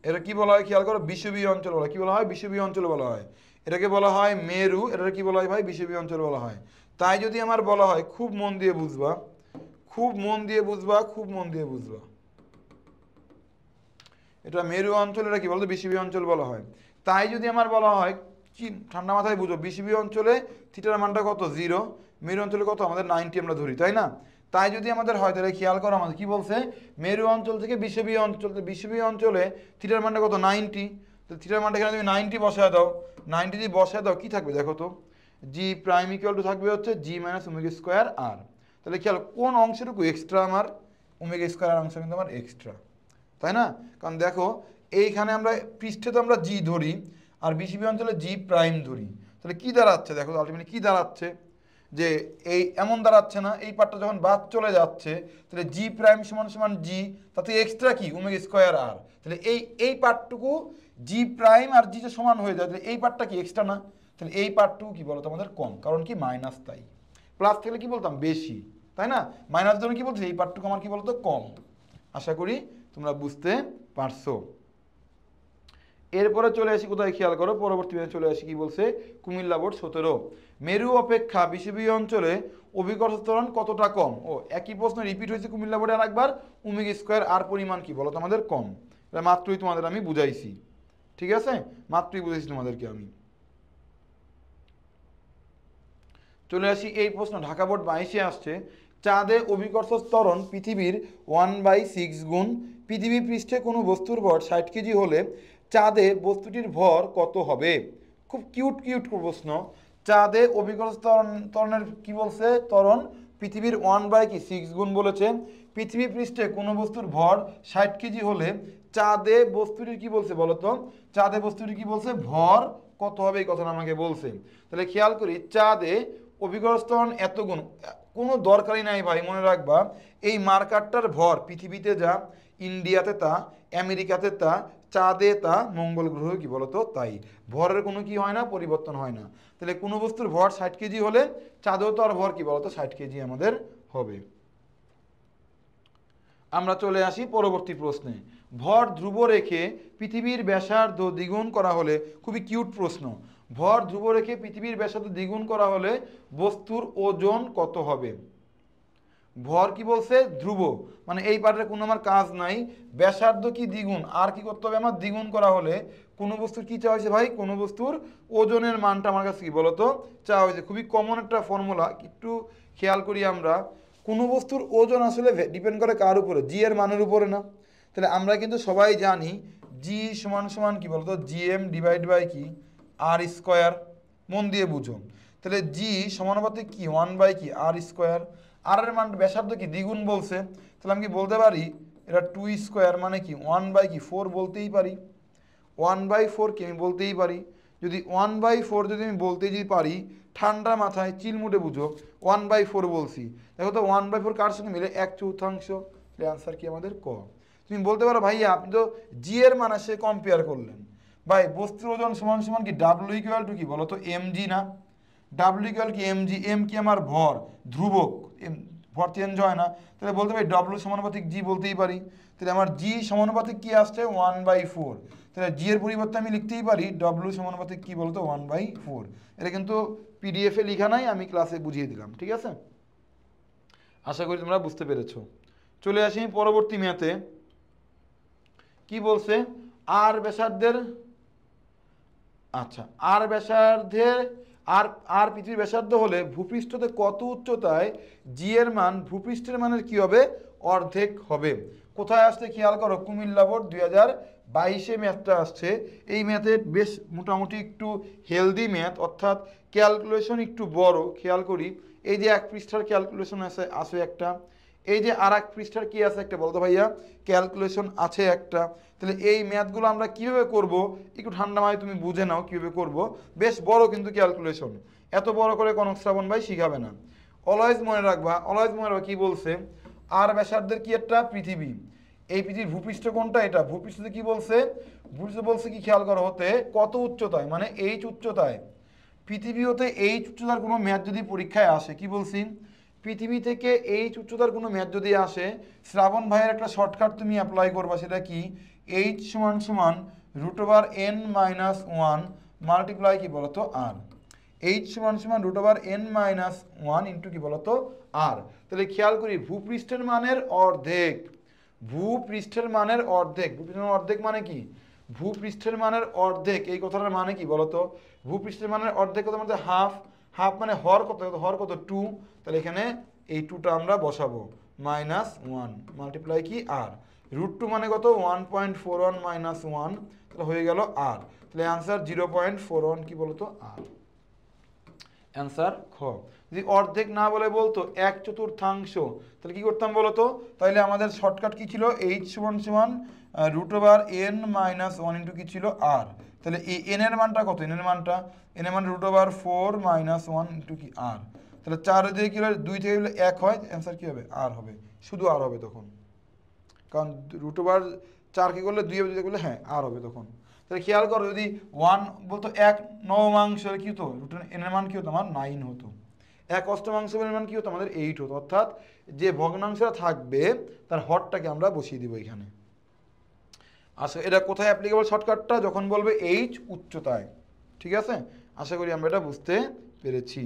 এটা কি বলা হয় খেয়াল করো, বিষুবীয় অঞ্চল বলা হয়। কি বলা হয়? বিষুবীয় অঞ্চল বলা হয়। এটাকে বলা হয় মেরু। এটা কি বলা হয় ভাই? বিষুবীয় অঞ্চল বলা হয়। তাই যদি আমার বলা হয়, খুব মন দিয়ে বুঝবা, খুব মন দিয়ে বুঝবা, খুব মন দিয়ে বুঝবা, এটা মেরু অঞ্চল, এটা কি বলতো? বিষুবীয় অঞ্চল বলা হয়। তাই যদি আমার বলা হয়, কি ঠান্ডা মাথায় বুঝো, বিষুবীয় অঞ্চলে থিটার মানটা কত? 0। মেরু অঞ্চলে কত? আমাদের 90 আমরা ধরি, তাই না? তাই যদি আমাদের হয়, তাহলে খেয়াল করো আমাদের কি বলছে, মেরু অঞ্চল থেকে বিষুবীয় অঞ্চল, বিষুবীয় অঞ্চলে থিটার মানটা কত? 90। তো থিটার মানটা এখানে তুমি 90 বসায় দাও, 90 যদি বসায় দাও কি থাকবে দেখো তো, জি প্রাইম ইকুয়াল টু থাকবে হচ্ছে জি মাইনাস ওমেগা স্কোয়ার আর। তাহলে খেয়াল কোন অংশটুকু এক্সট্রা আমার? ওমেগা স্কোয়ার অংশ কিন্তু আমার এক্সট্রা, তাই না? কারণ দেখো এইখানে আমরা পৃষ্ঠে তো আমরা জি ধরি, আর বিষুবীয় অঞ্চলে জি প্রাইম ধরি। তাহলে কি দাঁড়াচ্ছে দেখো, আলটিমেটলি কি দাঁড়াচ্ছে, যে এই এমন দাঁড়াচ্ছে না, এই পার্টটা যখন বাদ চলে যাচ্ছে, তাহলে জি প্রাইম সমান সমান জি, তাতে এক্সট্রা কি? ওমেগা স্কোয়ার আর। তাহলে এই পার্টটুকু জি প্রাইম আর জি যে সমান হয়ে যায়, তাহলে এই পার্টটা কি? এক্সট্রা না? তাহলে এই পার্টটুকু কি বলতো আমাদের? কম। কারণ কি? মাইনাস। তাই প্লাস থাকলে কি বলতাম? বেশি, তাই না? মাইনাস ধরে কি বলছে? এই পার্টটুকু আমার কি বলতো? কম। আশা করি তোমরা বুঝতে পারছো। এরপরে চলে আসি কোথায় খেয়াল করো, পরবর্তী চলে আসি কি বলছে, কুমিল্লা বোর্ড 17, মেরু অপেক্ষা বিষুবীয় অঞ্চলে অভিকর্ষ ত্বরণ কতটা কম? ও একই প্রশ্ন রিপিট হয়েছে কুমিল্লা বোর্ডে আরেকবার, ওমেগা স্কোয়ার আর পরিমাণ কি বলো তো আমাদের? কম। এটা মাত্রই তোমাদের আমি বুঝাইছি, ঠিক আছে? মাত্রই বুঝাইছি তোমাদেরকে আমি। চলে আসি এই প্রশ্ন, ঢাকা বোর্ড 22-এ আসছে, চাঁদে অভিকর্ষ ত্বরণ পৃথিবীর 1/6 গুণ। পৃথিবী পৃষ্ঠে কোনো বস্তুর ভর 60 কেজি হলে চাঁদে বস্তুটির ভর কত হবে? খুব কিউট কিউট প্রশ্ন। চাঁদে অভিকর্ষ ত্বরণের কি বলছে? ত্বরণ পৃথিবীর 1/6 গুণ বলেছে। পৃথিবী পৃষ্ঠে কোনো বস্তুর ভর 60 কেজি হলে চাঁদে বস্তুটির কি বলছে বলো তো? চাঁদে বস্তুটির কি বলছে? ভর কত হবে, এই কথাটা আমাকে বলছে। তাহলে খেয়াল করি, চাঁদে অভিকর্ষ ত্বরণ এত গুণ, কোনো দরকারই নাই ভাই, মনে রাখবা এই মার্কারটার ভর পৃথিবীতে যা, ইন্ডিয়াতে তা, আমেরিকাতে তা, চাঁদে তা, মঙ্গল গ্রহ কি বলতো তাই। ভরের কোনো কি হয় না? পরিবর্তন হয় না। তাহলে কোনো বস্তুর ভর 60 কেজি হলে চাঁদেও তো আর ভর কি বলতো? 60 কেজি আমাদের হবে। আমরা চলে আসি পরবর্তী প্রশ্নে, ভর ধ্রুব রেখে পৃথিবীর ব্যাসার্ধ দ্বিগুণ করা হলে, খুবই কিউট প্রশ্ন, ভর ধ্রুব রেখে পৃথিবীর ব্যাসার্ধ দ্বিগুণ করা হলে বস্তুর ওজন কত হবে? ভর কি বলছে? ধ্রুব, মানে এই পার্টের কোনো আমার কাজ নাই। ব্যাসার্ধ কি? দ্বিগুণ। আর কি করতে হবে আমার? দ্বিগুণ করা হলে কোনো বস্তুর কি চাওয়া হয়েছে ভাই? কোনো বস্তুর ওজনের মানটা আমার কাছে কি বলতো চাওয়া হয়েছে। খুবই কমন একটা ফর্মুলা, একটু খেয়াল করি আমরা। কোনো বস্তুর ওজন আসলে ডিপেন্ড করে কার উপরে? জি এর মানের উপরে না? তাহলে আমরা কিন্তু সবাই জানি জি সমান সমান কি বলতো? জিএম ডিভাইড বাই কি? আর স্কোয়ার। মন দিয়ে বুঝো, তাহলে জি সমানুপাতিক কি? 1 বাই কি? আর স্কোয়ার। আর এর মান ব্যাসার্ধ কি? দ্বিগুণ বলছে। তাহলে আমি কি বলতে পারি? এটা 2 স্কোয়ার মানে কি? 1 বাই কি? 4 বলতেই পারি। 1/4 কি আমি বলতেই পারি। যদি 1/4 যদি আমি বলতেই যদি পারি, ঠান্ডা মাথায় চিলমুটে বুঝো, 1/4 বলছি, দেখো তো 1/4 কার সঙ্গে মিলে? 1/4। অ্যান্সার কি আমাদের? ক। তুমি বলতে পারো ভাইয়া আপনি তো জি এর মান সে কম্পেয়ার করলেন। ভাই বস্তুর ওজন সমান সমান কি? ডাব্লিউ ইকুয়াল টু কি বলো তো? এম জি না? ডাব্লিউ ইকুয়াল কি? M G. এম কি আমার ভর, ধ্রুবক, ভর চেঞ্জ হয় না। তাহলে বলতে পারি ডব্লিউ সমানুপাতিক জি বলতেই পারি। তাহলে আমার জি সমানুপাতিক কি আসছে? 1/4। তাহলে জি এর পরিবর্তে আমি লিখতেই পারি ডব্লিউ সমানুপাতিক কি বলতো? 1/4। এটা কিন্তু পিডিএফে লেখা নাই, আমি ক্লাসে বুঝিয়ে দিলাম, ঠিক আছে? আশা করি তোমরা বুঝতে পেরেছো। চলে আসি পরবর্তী ম্যাথে, কি বলছে? আর ব্যাসার্ধের, আচ্ছা আর ব্যাসার্ধের, আর আর পৃথিবীর ব্যাসার্ধ হলে ভূপৃষ্ঠতে কত উচ্চতায় জি এর মান ভূপৃষ্ঠের মানের কি হবে? অর্ধেক হবে। কোথায় আসছে খেয়াল করো, কুমিল্লা বোর্ড 2022-এ ম্যাথটা আসছে। এই ম্যাথে বেশ মোটামুটি একটু হেলদি ম্যাথ, অর্থাৎ ক্যালকুলেশন একটু বড়। খেয়াল করি, এই যে 1 পৃষ্ঠার ক্যালকুলেশন আছে একটা, এই যে আর 1 পৃষ্ঠার কি আছে একটা, বলতো ভাইয়া? ক্যালকুলেশন আছে একটা। তাহলে এই ম্যাথগুলো আমরা কিভাবে করব একটু ঠান্ডা মাথায় তুমি বুঝে নাও কিভাবে করব। বেশ বড় কিন্তু ক্যালকুলেশন, এত বড় করে কনক শ্রাবণ ভাই শিখাবে না। অলওয়েজ মনে রাখবা, অলওয়েজ মনে রাখবা কি বলছে? আর ব্যাসার্ধের কি একটা? পৃথিবী। এই পৃথিবীর ভূপৃষ্ঠ কোনটা? এটা ভূপৃষ্ঠতে কি বলছে? ভূপৃষ্ঠ বলছে কি খেয়াল করা হতে, কত উচ্চতায়, মানে এইচ উচ্চতায়। পৃথিবী হতে এইচ উচ্চতার কোনো ম্যাথ যদি পরীক্ষায় আসে, কি বলছি? পৃথিবী থেকে এইচ উচ্চতার কোনো ম্যাথ যদি আসে, শ্রাবণ ভাইয়ের একটা শর্টকাট তুমি অ্যাপ্লাই করবা, সেটা কি এইচ সমান সমান √n-1 মাল্টিপ্লাই কি বলতো আর। এইচ সমান সমান √n-1 ইন্টু কি বলতো আর। তাহলে খেয়াল করি ভূপৃষ্ঠের মানের অর্ধেক, ভূপৃষ্ঠের মানের অর্ধেক, ভূপৃষ্ঠের অর্ধেক মানে কি, ভূপৃষ্ঠের মানের অর্ধেক, এই কথাটার মানে কি বলতো, ভূপৃষ্ঠের মানের অর্ধেক কত মানে হাফ, হাফ মানে হর কত, হর কত 2, তাহলে এখানে এই 2টা আমরা বসাবো, -1 মাল্টিপ্লাই কি আর, √2 মানে কত 1.41 - 1, তাহলে হয়ে গেল আর। তাহলে অ্যান্সার 0.41 কি বলতো আর। অ্যান্সার খ। যদি অর্ধেক না বলে বলতো 1/4, তাহলে কি করতাম বলতো, তাহলে আমাদের শর্টকাট কি ছিল, এইচ সমান সমান √n-1 ইন্টু কি ছিল আর। তাহলে এই n এর মানটা কত, n এর মানটা, n এর মান √4 - 1 ইন্টু কি আর। তাহলে 4 দিয়ে কি হলো 2 থেকে 1 হয়, অ্যান্সার কি হবে আর হবে, শুধু আর হবে তখন, কারণ √4 কি করলে 2 দিয়ে করলে হ্যাঁ আর হবে তখন। তাহলে খেয়াল করো যদি 1 বলতো 1/9 কি হতো, n এর মান কি হতো আমার 9 হতো, 1/8 এর মান কি হতো আমাদের 8 হতো, অর্থাৎ যে ভগ্নাংশটা থাকবে তার হরটাকে আমরা বসিয়ে দিব এখানে। আচ্ছা এটা কোথায় অ্যাপ্লিকেবল শর্টকাটটা, যখন বলবে এইচ উচ্চতায়, ঠিক আছে, আশা করি আমরা এটা বুঝতে পেরেছি।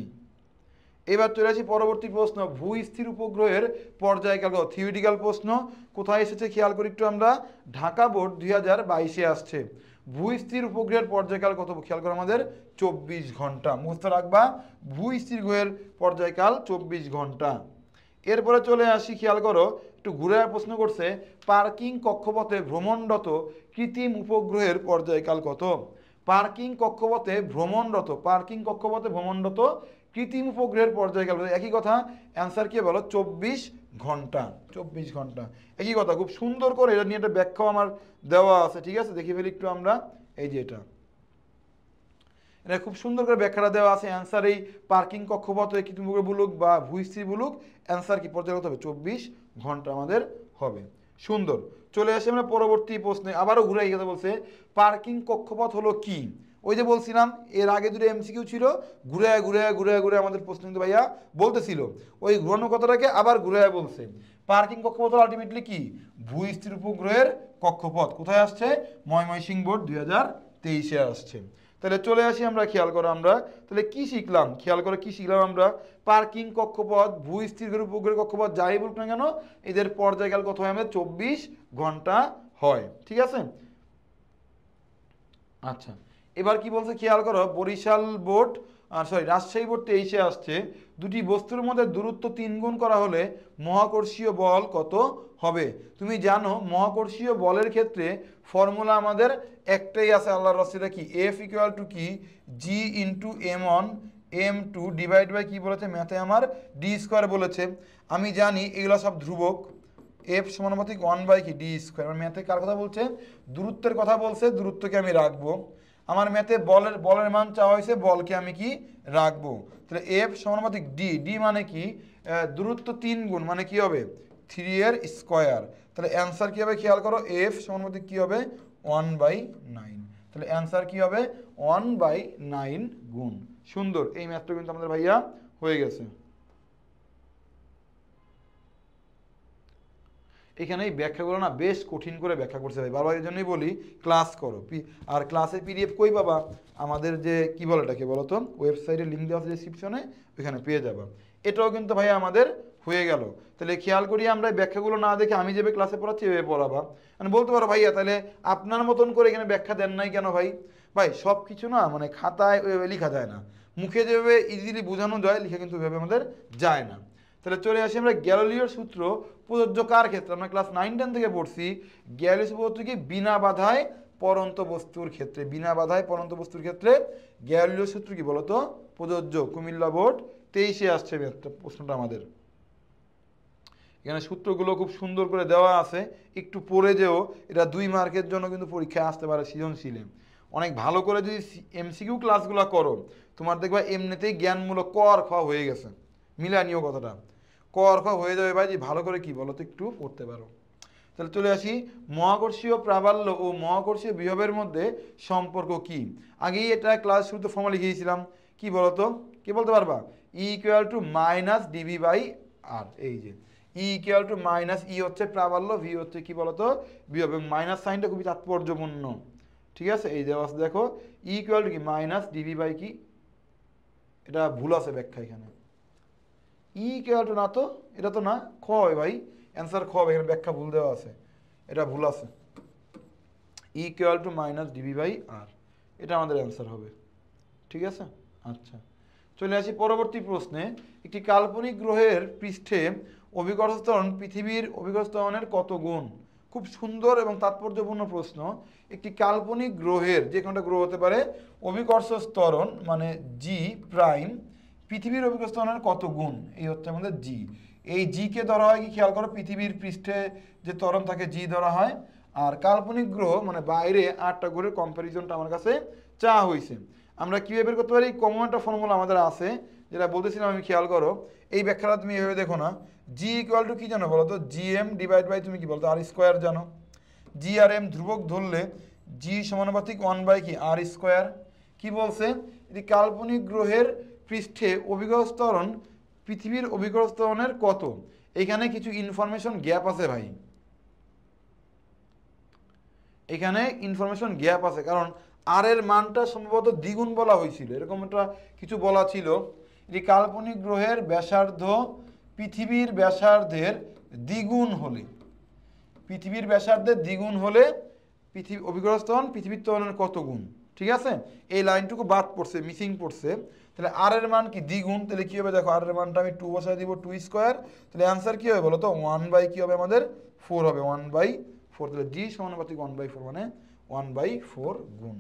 এবার চলে আসি পরবর্তী প্রশ্ন, ভূস্থির উপগ্রহের পর্যায়কাল, থিওরিটিক্যাল প্রশ্ন কোথায় এসেছে খেয়াল করি একটু আমরা, ঢাকা বোর্ড 2022-এ আসছে। ভূস্থির উপগ্রহের পর্যায়কাল কত, খেয়াল করো আমাদের 24 ঘন্টা, মুখস্থ রাখবা, ভূস্থির গ্রহের পর্যায়কাল 24 ঘন্টা। এরপরে চলে আসি, খেয়াল করো একটু ঘুরে প্রশ্ন করছে, পার্কিং কক্ষপথে ভ্রমণরত কৃত্রিম উপগ্রহের পর্যায়কাল কত। পার্কিং কক্ষপথে ভ্রমণরত, পার্কিং কক্ষপথে ভ্রমণরত কৃত্রিম উপগ্রহের পর্যায়কাল, একই কথা, অ্যান্সার কি বলো 24 ঘন্টা, 24 ঘন্টা, একই কথা, খুব সুন্দর করে এটা নিয়ে একটা ব্যাখ্যাও আমার দেওয়া আছে, ঠিক আছে, দেখে ফেলি একটু আমরা, এই যে এটা খুব সুন্দর করে ব্যাখ্যাটা দেওয়া আছে, অ্যান্সার এই পার্কিং কক্ষপথ কৃত্রিম উপগ্রহ বলুক বা ভূস্থির বলুক, অ্যান্সার কি পর্যায়কাল হবে 24 ঘন্টা আমাদের হবে। সুন্দর, চলে আসি আমরা পরবর্তী প্রশ্নে, আবারও ঘুরে গেছে, বলছে পার্কিং কক্ষপথ হলো কি। ওই যে বলছিলাম এর আগে দুটো এমসিকিউ ছিল, ঘুরে ঘুরে ঘুরে ঘুরে আমাদের প্রশ্ন কিন্তু ভাইয়া বলতেছিল, ওই ঘুরানো কথাটাকে আবার ঘুরে বলছে, পার্কিং কক্ষপথ আলটিমেটলি কি, ভূস্থির উপগ্রহের কক্ষপথ, কোথায় আসছে, ময়মনসিংহ বোর্ড 2023-এ আসছে। তাহলে চলে আসি আমরা, খেয়াল করো আমরা তাহলে কি শিখলাম, খেয়াল করে কি শিখলাম আমরা, পার্কিং কক্ষপথ, ভূস্থির উপগ্রহের কক্ষপথ যাই বলুক না কেন, এদের পর্যায়কাল কত হয় আমাদের 24 ঘন্টা হয়, ঠিক আছে। আচ্ছা এবার কি বলছে খেয়াল করো, বরিশাল বোর্ড রাজশাহী বোর্ড 23-এ আসছে, দুটি বস্তুর মধ্যে দূরত্ব 3 গুণ করা হলে মহাকর্ষীয় বল কত হবে। তুমি জানো মহাকর্ষীয় বলের ক্ষেত্রে ফর্মুলা আমাদের একটাই আছে, আল্লাহর রাস্তাটা কি, F = কি G × m1 m2 divide by কি বলেছে ম্যাথে আমার d² বলেছে। আমি জানি এগুলো সব ধ্রুবক, F সমানুপাতিক 1/কি d², আমার ম্যাথে কার কথা বলছে, দূরত্বের কথা বলছে, দূরত্বকে আমি রাখবো, আমার ম্যাথে বলের মান চাওয়া হয়েছে, বলকে আমি কি রাখবো, তাহলে F সমানুপাতিক d মানে কি, দূরত্ব 3 গুণ মানে কি হবে 3 এর স্কয়ার, তাহলে অ্যান্সার কি হবে খেয়াল করো, F সমানুপাতিক কি হবে 1/9, তাহলে অ্যান্সার কি হবে 1/9 গুণ। সুন্দর, এই ম্যাথটা কিন্তু আমাদের ভাইয়া হয়ে গেছে। এখানে এই ব্যাখ্যাগুলো না বেশ কঠিন করে ব্যাখ্যা করছে ভাই, বারবার এই জন্যই বলি ক্লাস করো, আর ক্লাসের পিডিএফ কই পাবা, আমাদের যে কি বলে এটাকে বলো তো, ওয়েবসাইটের লিঙ্ক দেওয়া আছে ডেসক্রিপশনে, ওইখানে পেয়ে যাবা। এটাও কিন্তু ভাই আমাদের হয়ে গেল। তাহলে খেয়াল করি আমরা এই ব্যাখ্যাগুলো না দেখে আমি যেভাবে ক্লাসে পড়াচ্ছি এভাবে পড়াবা, মানে বলতে পারো ভাইয়া তাহলে আপনার মতন করে এখানে ব্যাখ্যা দেন নাই কেন ভাই, ভাই সব কিছু না মানে খাতায় ওইভাবে লেখা যায় না, মুখে যেভাবে ইজিলি বোঝানো যায় লিখে কিন্তু ওইভাবে আমাদের যায় না। তাহলে চলে আসি আমরা গ্যালিলিওর সূত্র প্রযোজ্য কার ক্ষেত্রে, আমরা ক্লাস 9-10 থেকে পড়ছি, গ্যালিলিও সূত্র কি বিনা বাধায় পরন্ত বস্তুর ক্ষেত্রে, বিনা বাধায় পরন্ত বস্তুর ক্ষেত্রে গ্যালিলিও সূত্র কি বলতো প্রযোজ্য। কুমিল্লা বোর্ড 23-এ আসছে প্রশ্নটা আমাদের, এখানে সূত্রগুলো খুব সুন্দর করে দেওয়া আছে, একটু পড়ে যেও, এটা 2 মার্কের জন্য কিন্তু পরীক্ষায় আসতে পারে সৃজনশীলে। অনেক ভালো করে যদি এমসিকিউ ক্লাসগুলো করো তোমার দেখবা এমনিতেই জ্ঞানমূলক কর খাওয়া হয়ে গেছে, মিলানিও কথাটা কর খাওয়া হয়ে যাবে ভাই, যে ভালো করে কি বলো তো একটু পড়তে পারো। তাহলে চলে আসি, মহাকর্ষীয় প্রাবল্য ও মহাকর্ষীয় বিভবের মধ্যে সম্পর্ক কি। আগেই এটা ক্লাস শুরুতে ফর্মুলা লিখিয়েছিলাম, কি বলতো, কি বলতে পারবা, E = -dv/r আর, এই যে ই ইকুয়াল টু মাইনাস, ই হচ্ছে প্রাবল্য, ভি হচ্ছে কি বলতো বিভব, এবং মাইনাস সাইনটা খুবই তাৎপর্যপূর্ণ, ঠিক আছে। এই দেওয়া আছে দেখো, ই ইকুয়াল টু কি মাইনাস ডিভি বাই কি, এটা ভুল আছে ব্যাখ্যা এখানে, ই ইকুয়াল টু না তো, এটা তো না, খ হবে ভাই, অ্যান্সার খ হবে, এখানে ব্যাখ্যা ভুল দেওয়া আছে, এটা ভুল আছে, E equal to minus d V by r, এটা আমাদের অ্যান্সার হবে, ঠিক আছে। আচ্ছা, চলে আসি পরবর্তী প্রশ্নে। একটি কাল্পনিক গ্রহের পৃষ্ঠে অভিকর্ষ ত্বরণ পৃথিবীর অভিকর্ষ ত্বরণের কত গুণ? খুব সুন্দর এবং তাৎপর্যপূর্ণ প্রশ্ন। একটি কাল্পনিক গ্রহের, যে কোনোটা গ্রহ হতে পারে, অভিকর্ষ ত্বরণ মানে জি প্রাইম পৃথিবীর অভিকর্ষ ত্বরণের কত গুণ, এই হচ্ছে আমাদের জি। এই জিকে ধরা হয় কি, খেয়াল করো, পৃথিবীর পৃষ্ঠে যে ত্বরণ থাকে জি ধরা হয়। আর কাল্পনিক গ্রহ মানে বাইরে 8টা গ্রহের কম্প্যারিজনটা আমার কাছে চাওয়া হয়েছে। আমরা কীভাবে বের করতে পারি? কমন একটা ফর্মুলা আমাদের আছে, যেটা বলতেছিলাম আমি, খেয়াল করো। এই ব্যাখ্যাটা তুমি এভাবে দেখো না, জি ইকুয়াল টু কী জানো বলো তো, জি এম ডিভাইড বাই, তুমি কি বলতো, আর স্কোয়ার জানো। জি আর এম ধ্রুবক ধরলে জি সমানুপাতিক 1 বাই কি আর স্কোয়ার। কি বলছে? এটি কাল্পনিক গ্রহের পৃষ্ঠে অভিকর্ষ ত্বরণ পৃথিবীর অভিকর্ষ ত্বরণের কত। এখানে কিছু ইনফরমেশন গ্যাপ আছে ভাই, এখানে ইনফরমেশন গ্যাপ আছে, কারণ আর এর মানটা সম্ভবত দ্বিগুণ বলা হয়েছিল, এরকম একটা কিছু বলা ছিল। এটি কাল্পনিক গ্রহের ব্যাসার্ধ পৃথিবীর ব্যাসার্ধের দ্বিগুণ হলে, পৃথিবীর ব্যাসার্ধের দ্বিগুণ হলে পৃথিবী অভিকর্ষ ত্বরণ পৃথিবীর ত্বরণের কত গুণ, ঠিক আছে। এই লাইনটুকু বাদ পড়ছে, মিসিং পড়ছে। তাহলে আর এর মান কি দ্বিগুণ, তাহলে কী হবে দেখো, আর এর মানটা আমি 2 বসায় দিব, 2 স্কোয়ার, তাহলে অ্যান্সার কী হবে বলো তো, 1 বাই কী হবে আমাদের 4 হবে, 1/4, তাহলে জি সমানুপাতিক 1/4 মানে 1/4 গুণ।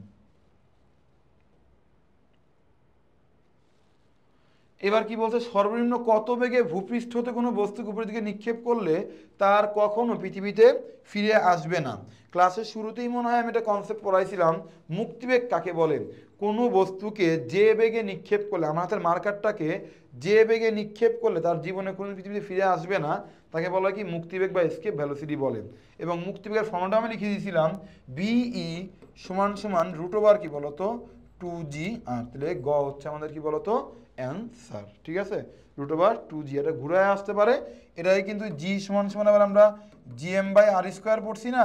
এবার কি বলছে, সর্বনিম্ন কত বেগে ভূপৃষ্ঠ হতে কোনো বস্তুকে উপরের দিকে নিক্ষেপ করলে তার কখনো পৃথিবীতে ফিরে আসবে না। ক্লাসের শুরুতেই মনে হয় আমি একটা কনসেপ্ট পড়াইছিলাম, মুক্তিবেগ কাকে বলে। কোনো বস্তুকে যে বেগে নিক্ষেপ করলে, আমার হাতের মার্কারটাকে যে বেগে নিক্ষেপ করলে তার জীবনে কোনো পৃথিবীতে ফিরে আসবে না, তাকে বলা হয় কি মুক্তিবেগ বা এসকেপ ভেলোসিটি বলে। এবং মুক্তিবেগের ফর্মুলাটা আমি লিখে দিয়েছিলাম, বিই সমান সমান √ কি বলতো 2g আর, তাহলে গ হচ্ছে আমাদের কি বলতো অ্যান্সার, ঠিক আছে। √2g, এটা ঘুরায় আসতে পারে, এটাই কিন্তু জি সমান সমান আবার আমরা জিএম বাই আর স্কোয়ার পড়ছি না।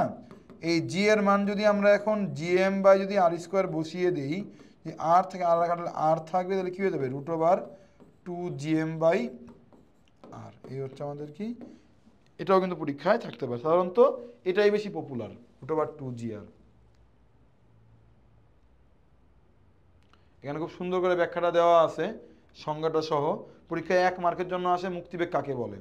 এই জি এর মান যদি আমরা এখন জিএম বাই যদি আর স্কোয়ার বসিয়ে দিই, যে আর থেকে আর কাটলে আর থাকবে, তাহলে কী হয়ে যাবে √2gm বাই আর, এই হচ্ছে আমাদের কি, এটাও কিন্তু পরীক্ষায় থাকতে পারে, সাধারণত এটাই বেশি পপুলার, √2gr। এখানে খুব সুন্দর করে ব্যাখ্যাটা দেওয়া আছে সংজ্ঞাটা সহ, পরীক্ষায় 1 মার্কের জন্য আসে মুক্তিবেগ কাকে বলে।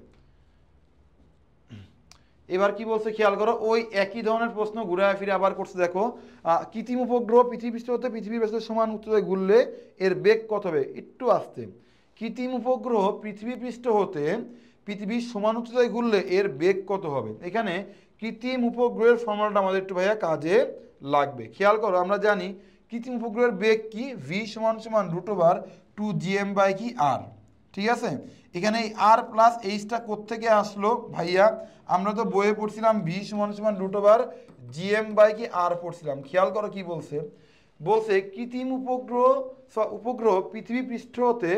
এবার কি বলছে খেয়াল করো, ওই একই ধরনের প্রশ্ন ঘুরায় ফিরে আবার করছে, দেখো কৃত্রিম উপগ্রহ পৃথিবী পৃষ্ঠ হতে পৃথিবীর ব্যাসার্ধের সমান উচ্চতায় ঘুরলে এর বেগ কত হবে, একটু আসতে। কৃত্রিম উপগ্রহ পৃথিবী পৃষ্ঠ হতে পৃথিবীর সমান উচ্চতায় ঘুরলে এর বেগ কত হবে। এখানে কৃত্রিম উপগ্রহের ফর্মুলাটা আমাদের একটু ভাইয়া কাজে লাগবে। খেয়াল করো, আমরা জানি কৃত্রিম উপগ্রহের বেগ কি, ভি সমান সমান √2gm বাই কি আর, ঠিক আছে। এখানে এই আর প্লাস এইচটা কোত্থেকে আসলো ভাইয়া, আমরা তো বইয়ে পড়ছিলাম ভি সমান সমান √gm বাই কি আর পড়ছিলাম। খেয়াল করো কি বলছে, বলছে কৃত্রিম উপগ্রহ পৃথিবী পৃষ্ঠ হতে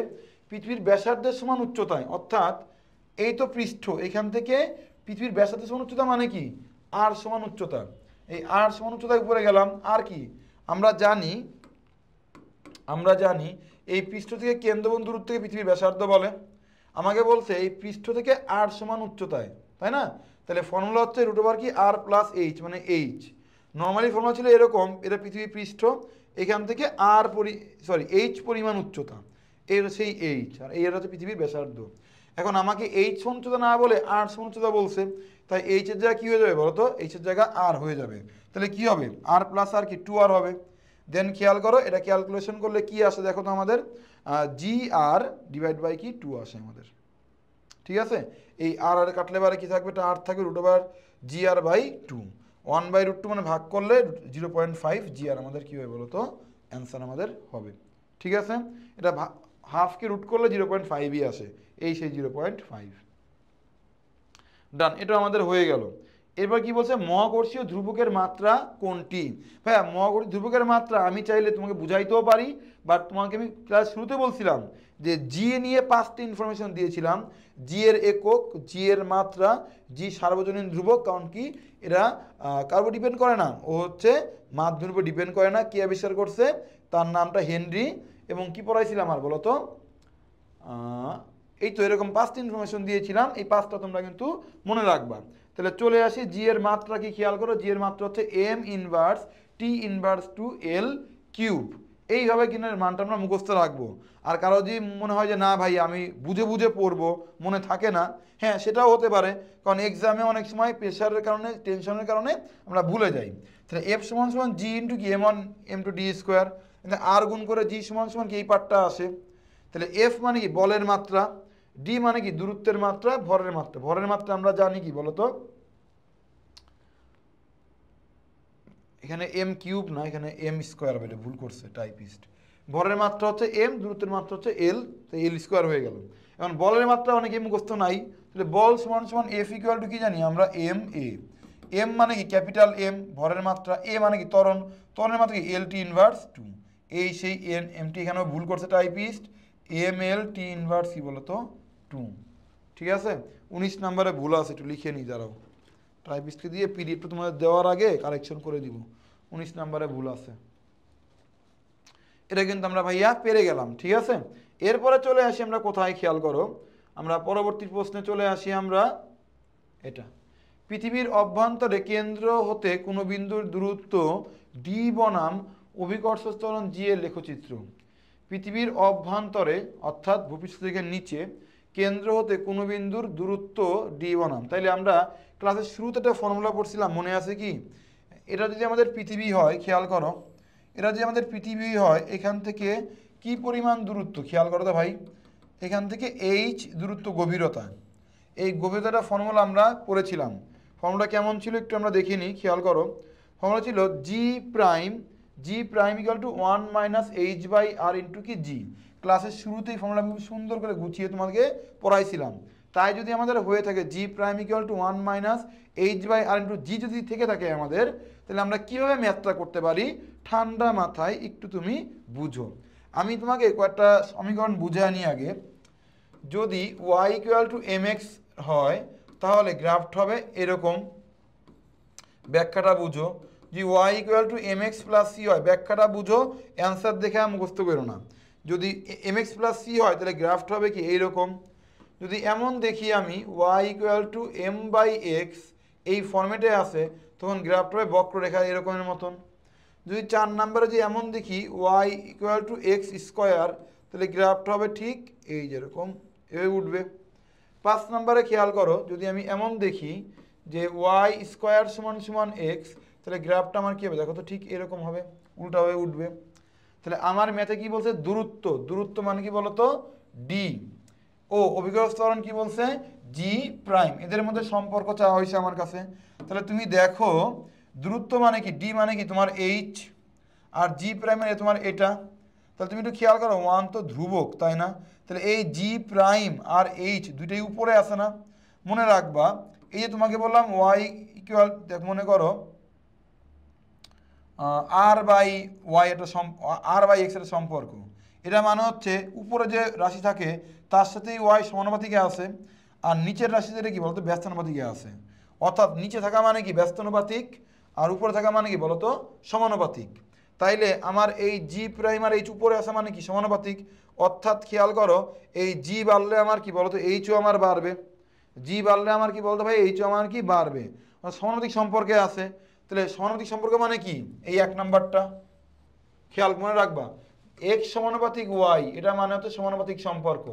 পৃথিবীর ব্যাসার্ধের সমান উচ্চতায়, অর্থাৎ এই তো পৃষ্ঠ, এখান থেকে পৃথিবীর ব্যাসার্ধের সমান উচ্চতা মানে কি আর সমান উচ্চতা, এই আর সমান উচ্চতায় উপরে গেলাম। আর কি আমরা জানি এই পৃষ্ঠ থেকে কেন্দ্রবিন্দু দূরত্ব থেকে পৃথিবীর ব্যাসার্ধ বলে। আমাকে বলছে এই পৃষ্ঠ থেকে আর সমান উচ্চতায়, তাই না। তাহলে ফর্মুলা হচ্ছে √ কি আর প্লাস এইচ মানে এইচ। নর্মালি ফর্মুলা ছিল এরকম, এটা পৃথিবী পৃষ্ঠ, এখান থেকে আর এইচ পরিমাণ উচ্চতা, এর সেই এইচ, আর এই হচ্ছে পৃথিবীর ব্যাসার্ধ। এখন আমাকে এইচ সমান উচ্চতা না বলে আর সমান উচ্চতা বলছে, তাই এইচের জায়গা কী হয়ে যাবে বলো তো, এইচের জায়গা আর হয়ে যাবে। তাহলে কি হবে, আর প্লাস আর কি 2r হবে। দেন খেয়াল করো, এটা ক্যালকুলেশন করলে কি আসে দেখো তো, আমাদের জি আর ডিভাইড বাই কি 2 আসে আমাদের, ঠিক আছে। এই আর আর কাটলে বারে কি থাকবে, এটা আর থাকবে √gr/2, 1/√2 মানে ভাগ করলে 0.5 জি আর আমাদের কী হবে বলো তো অ্যান্সার আমাদের হবে, ঠিক আছে। এটা হাফকে রুট করলে 0.5ই আসে, এই সেই 0.5। ডান, এটা আমাদের হয়ে গেল। এরপর কি বলছে, মহাকর্ষীয় ধ্রুবকের মাত্রা কোনটি? ভাইয়া মহাকর্ষীয় ধ্রুবকের মাত্রা আমি চাইলে তোমাকে বুঝাইতেও পারি, বাট তোমাকে আমি ক্লাস শুরুতে বলছিলাম যে জি নিয়ে 5টি ইনফরমেশন দিয়েছিলাম। জি এর একক, জি এর মাত্রা, জি সার্বজনীন ধ্রুবক, কারণ কি এরা কার উপর ডিপেন্ড করে না, ও হচ্ছে মাধ্যমের উপর ডিপেন্ড করে না। কে আবিষ্কার করছে? তার নামটা হেনরি। এবং কি পড়াইছিলাম আর বলো তো, এই তো এরকম 5টি ইনফরমেশন দিয়েছিলাম, এই 5টা তোমরা কিন্তু মনে রাখবা। তাহলে চলে আসি জি এর মাত্রা কি, খেয়াল করো জি এর মাত্রা হচ্ছে M inverse T inverse two L cube. এইভাবে কিন্তু এর মানটা আমরা মুখস্থ রাখবো। আর কারো যদি মনে হয় যে না ভাই আমি বুঝে বুঝে পড়বো, মনে থাকে না, হ্যাঁ সেটাও হতে পারে, কারণ এক্সামে অনেক সময় প্রেশারের কারণে, টেনশনের কারণে আমরা ভুলে যাই। তাহলে এফ সমান সমান জি ইন্টু কি M one M two d square, আর গুণ করে জি সমান সমান কি এই পার্টটা আসে। তাহলে এফ মানে কি বলের মাত্রা, ডি মানে কি দূরত্বের মাত্রা, ভরের মাত্রা। ভরের মাত্রা আমরা জানি কি বলতো, এখানে এম কিউব না, এখানে এম স্কোয়ার হবে, ভুল করছে টাইপিস্ট। ভরের মাত্রা হচ্ছে এম, দূরত্বের মাত্রা হচ্ছে এল, তো এল স্কোয়ার হয়ে গেল। এখন বলের মাত্রা অনেকে মুখস্থ নাই, তাহলে বল সমান সমান এফ ইকুয়াল টু কি জানি আমরা এম এ। এম মানে কি ক্যাপিটাল এম, ভরের মাত্রা, এ মানে কি ত্বরণ, ত্বরণের মাত্রা কি এল টি ইনভার্স টু। এই সেই এন এমটি এখানেও ভুল করছে typist, M L T inverse কি বলতো টু। ঠিক আছে, 19 নম্বরে ভুল আছে, একটু লিখে নিই দাঁড়াও, টাইপিস্টকে দিয়ে পিডিএফটা তোমাদের দেওয়ার আগে কারেকশন করে দিব। 19 নম্বরে ভুল আছে, এটা কিন্তু আমরা ভাইয়া পেরে গেলাম। ঠিক আছে, এরপরে চলে আসি আমরা কোথায়, খেয়াল করো, আমরা পরবর্তী প্রশ্নে চলে আসি আমরা এটা। পৃথিবীর অভ্যন্তরে কেন্দ্র হতে কোনো বিন্দুর দূরত্ব ডি বনাম অভিকর্ষ ত্বরণ জি এর লেখচিত্র। পৃথিবীর অভ্যন্তরে অর্থাৎ ভূপৃষ্ঠের নিচে কেন্দ্র হতে কোনো বিন্দুর দূরত্ব ডি বনাম, তাইলে আমরা ক্লাসের শুরুতে একটা ফর্মুলা পড়ছিলাম, মনে আছে কি? এটা যদি আমাদের পৃথিবী হয়, খেয়াল করো, এটা যদি আমাদের পৃথিবী হয়, এখান থেকে কি পরিমাণ দূরত্ব, খেয়াল করো তো ভাই, এখান থেকে এইচ দূরত্ব গভীরতা, এই গভীরতাটা ফর্মুলা আমরা পড়েছিলাম। ফর্মুলা কেমন ছিল একটু আমরা দেখে নিই, খেয়াল করো। ফর্মুলা ছিল G prime equal to 1 minus H by R into কি জি। ক্লাসের শুরুতেই ফর্মুলা আমি সুন্দর করে গুছিয়ে তোমাকে পড়াইছিলাম। তাই যদি আমাদের হয়ে থাকে g prime equal to 1 minus H by R into g যদি থেকে থাকে আমাদের, তাহলে আমরা কীভাবে ম্যাথটা করতে পারি, ঠান্ডা মাথায় একটু তুমি বুঝো। আমি তোমাকে কয়েকটা সমীকরণ বুঝে আনি আগে। যদি y equal to M X হয়, তাহলে গ্রাফট হবে এরকম, ব্যাখ্যাটা বুঝো। যদি y equal to M X plus C হয়, ব্যাখ্যাটা বুঝো, অ্যান্সার দেখে মুখস্থ করো না। যদি এম এক্স প্লাস সি হয়, তাহলে গ্রাফট হবে কি এইরকম। যদি এমন দেখি আমি y equal to M by X এই ফর্মেটে আসে, তখন গ্রাফট হবে বক্ররেখা এরকমের মতন। যদি 4 নম্বরে যে এমন দেখি y equal to x square, তাহলে গ্রাফট হবে ঠিক এই যেরকম, এভাবে উঠবে। 5 নম্বরে খেয়াল করো, যদি আমি এমন দেখি যে ওয়াই স্কোয়ার সমান সমান এক্স, তাহলে গ্রাফটা আমার কী হবে দেখো তো, ঠিক এরকম হবে, উল্টা হয়ে উঠবে। তাহলে আমার ম্যাথে কি বলছে, দূরত্ব মানে কি বলতো ডি, ও অভিকর্ষ ত্বরণ কি বলছে জি প্রাইম, এদের মধ্যে সম্পর্ক চাওয়া হয়েছে আমার কাছে। তাহলে তুমি দেখো দূরত্ব মানে কি, ডি মানে কি তোমার এইচ, আর জি প্রাইম মানে তোমার এটা। তাহলে তুমি একটু খেয়াল করো, 1 তো ধ্রুবক তাই না, তাহলে এই জি প্রাইম আর এইচ দুইটাই উপরে আসে না। মনে রাখবা, এই যে তোমাকে বললাম ওয়াই ইকুয়াল, দেখ মনে করো আর বাই ওয়াই, এটা আর বাই এক্স এর সম্পর্ক, এটা মানে হচ্ছে উপরে যে রাশি থাকে তার সাথেই ওয়াই সমানুপাতিকে আসে, আর নিচের রাশি যেটা কি বলতো ব্যস্তানুপাতিকে আসে। অর্থাৎ নিচে থাকা মানে কি ব্যস্তানুপাতিক, আর উপরে থাকা মানে কি বলতো সমানুপাতিক। তাইলে আমার এই জি প্রাইম আর এইচ উপরে আসা মানে কি সমানুপাতিক। অর্থাৎ খেয়াল করো, এই জি বাড়লে আমার কি বলতো এইচও আমার বাড়বে, জি বাড়লে আমার কি বলতো ভাই এইচও আমার কি বাড়বে, সমানুপাতিক সম্পর্কে আছে। তাহলে সমানুপাতিক সম্পর্ক মানে কি, এই 1 নাম্বারটা খেয়াল মনে রাখবা, এক্স সমানুপাতিক ওয়াই, এটা মানে হচ্ছে সমানুপাতিক সম্পর্ক।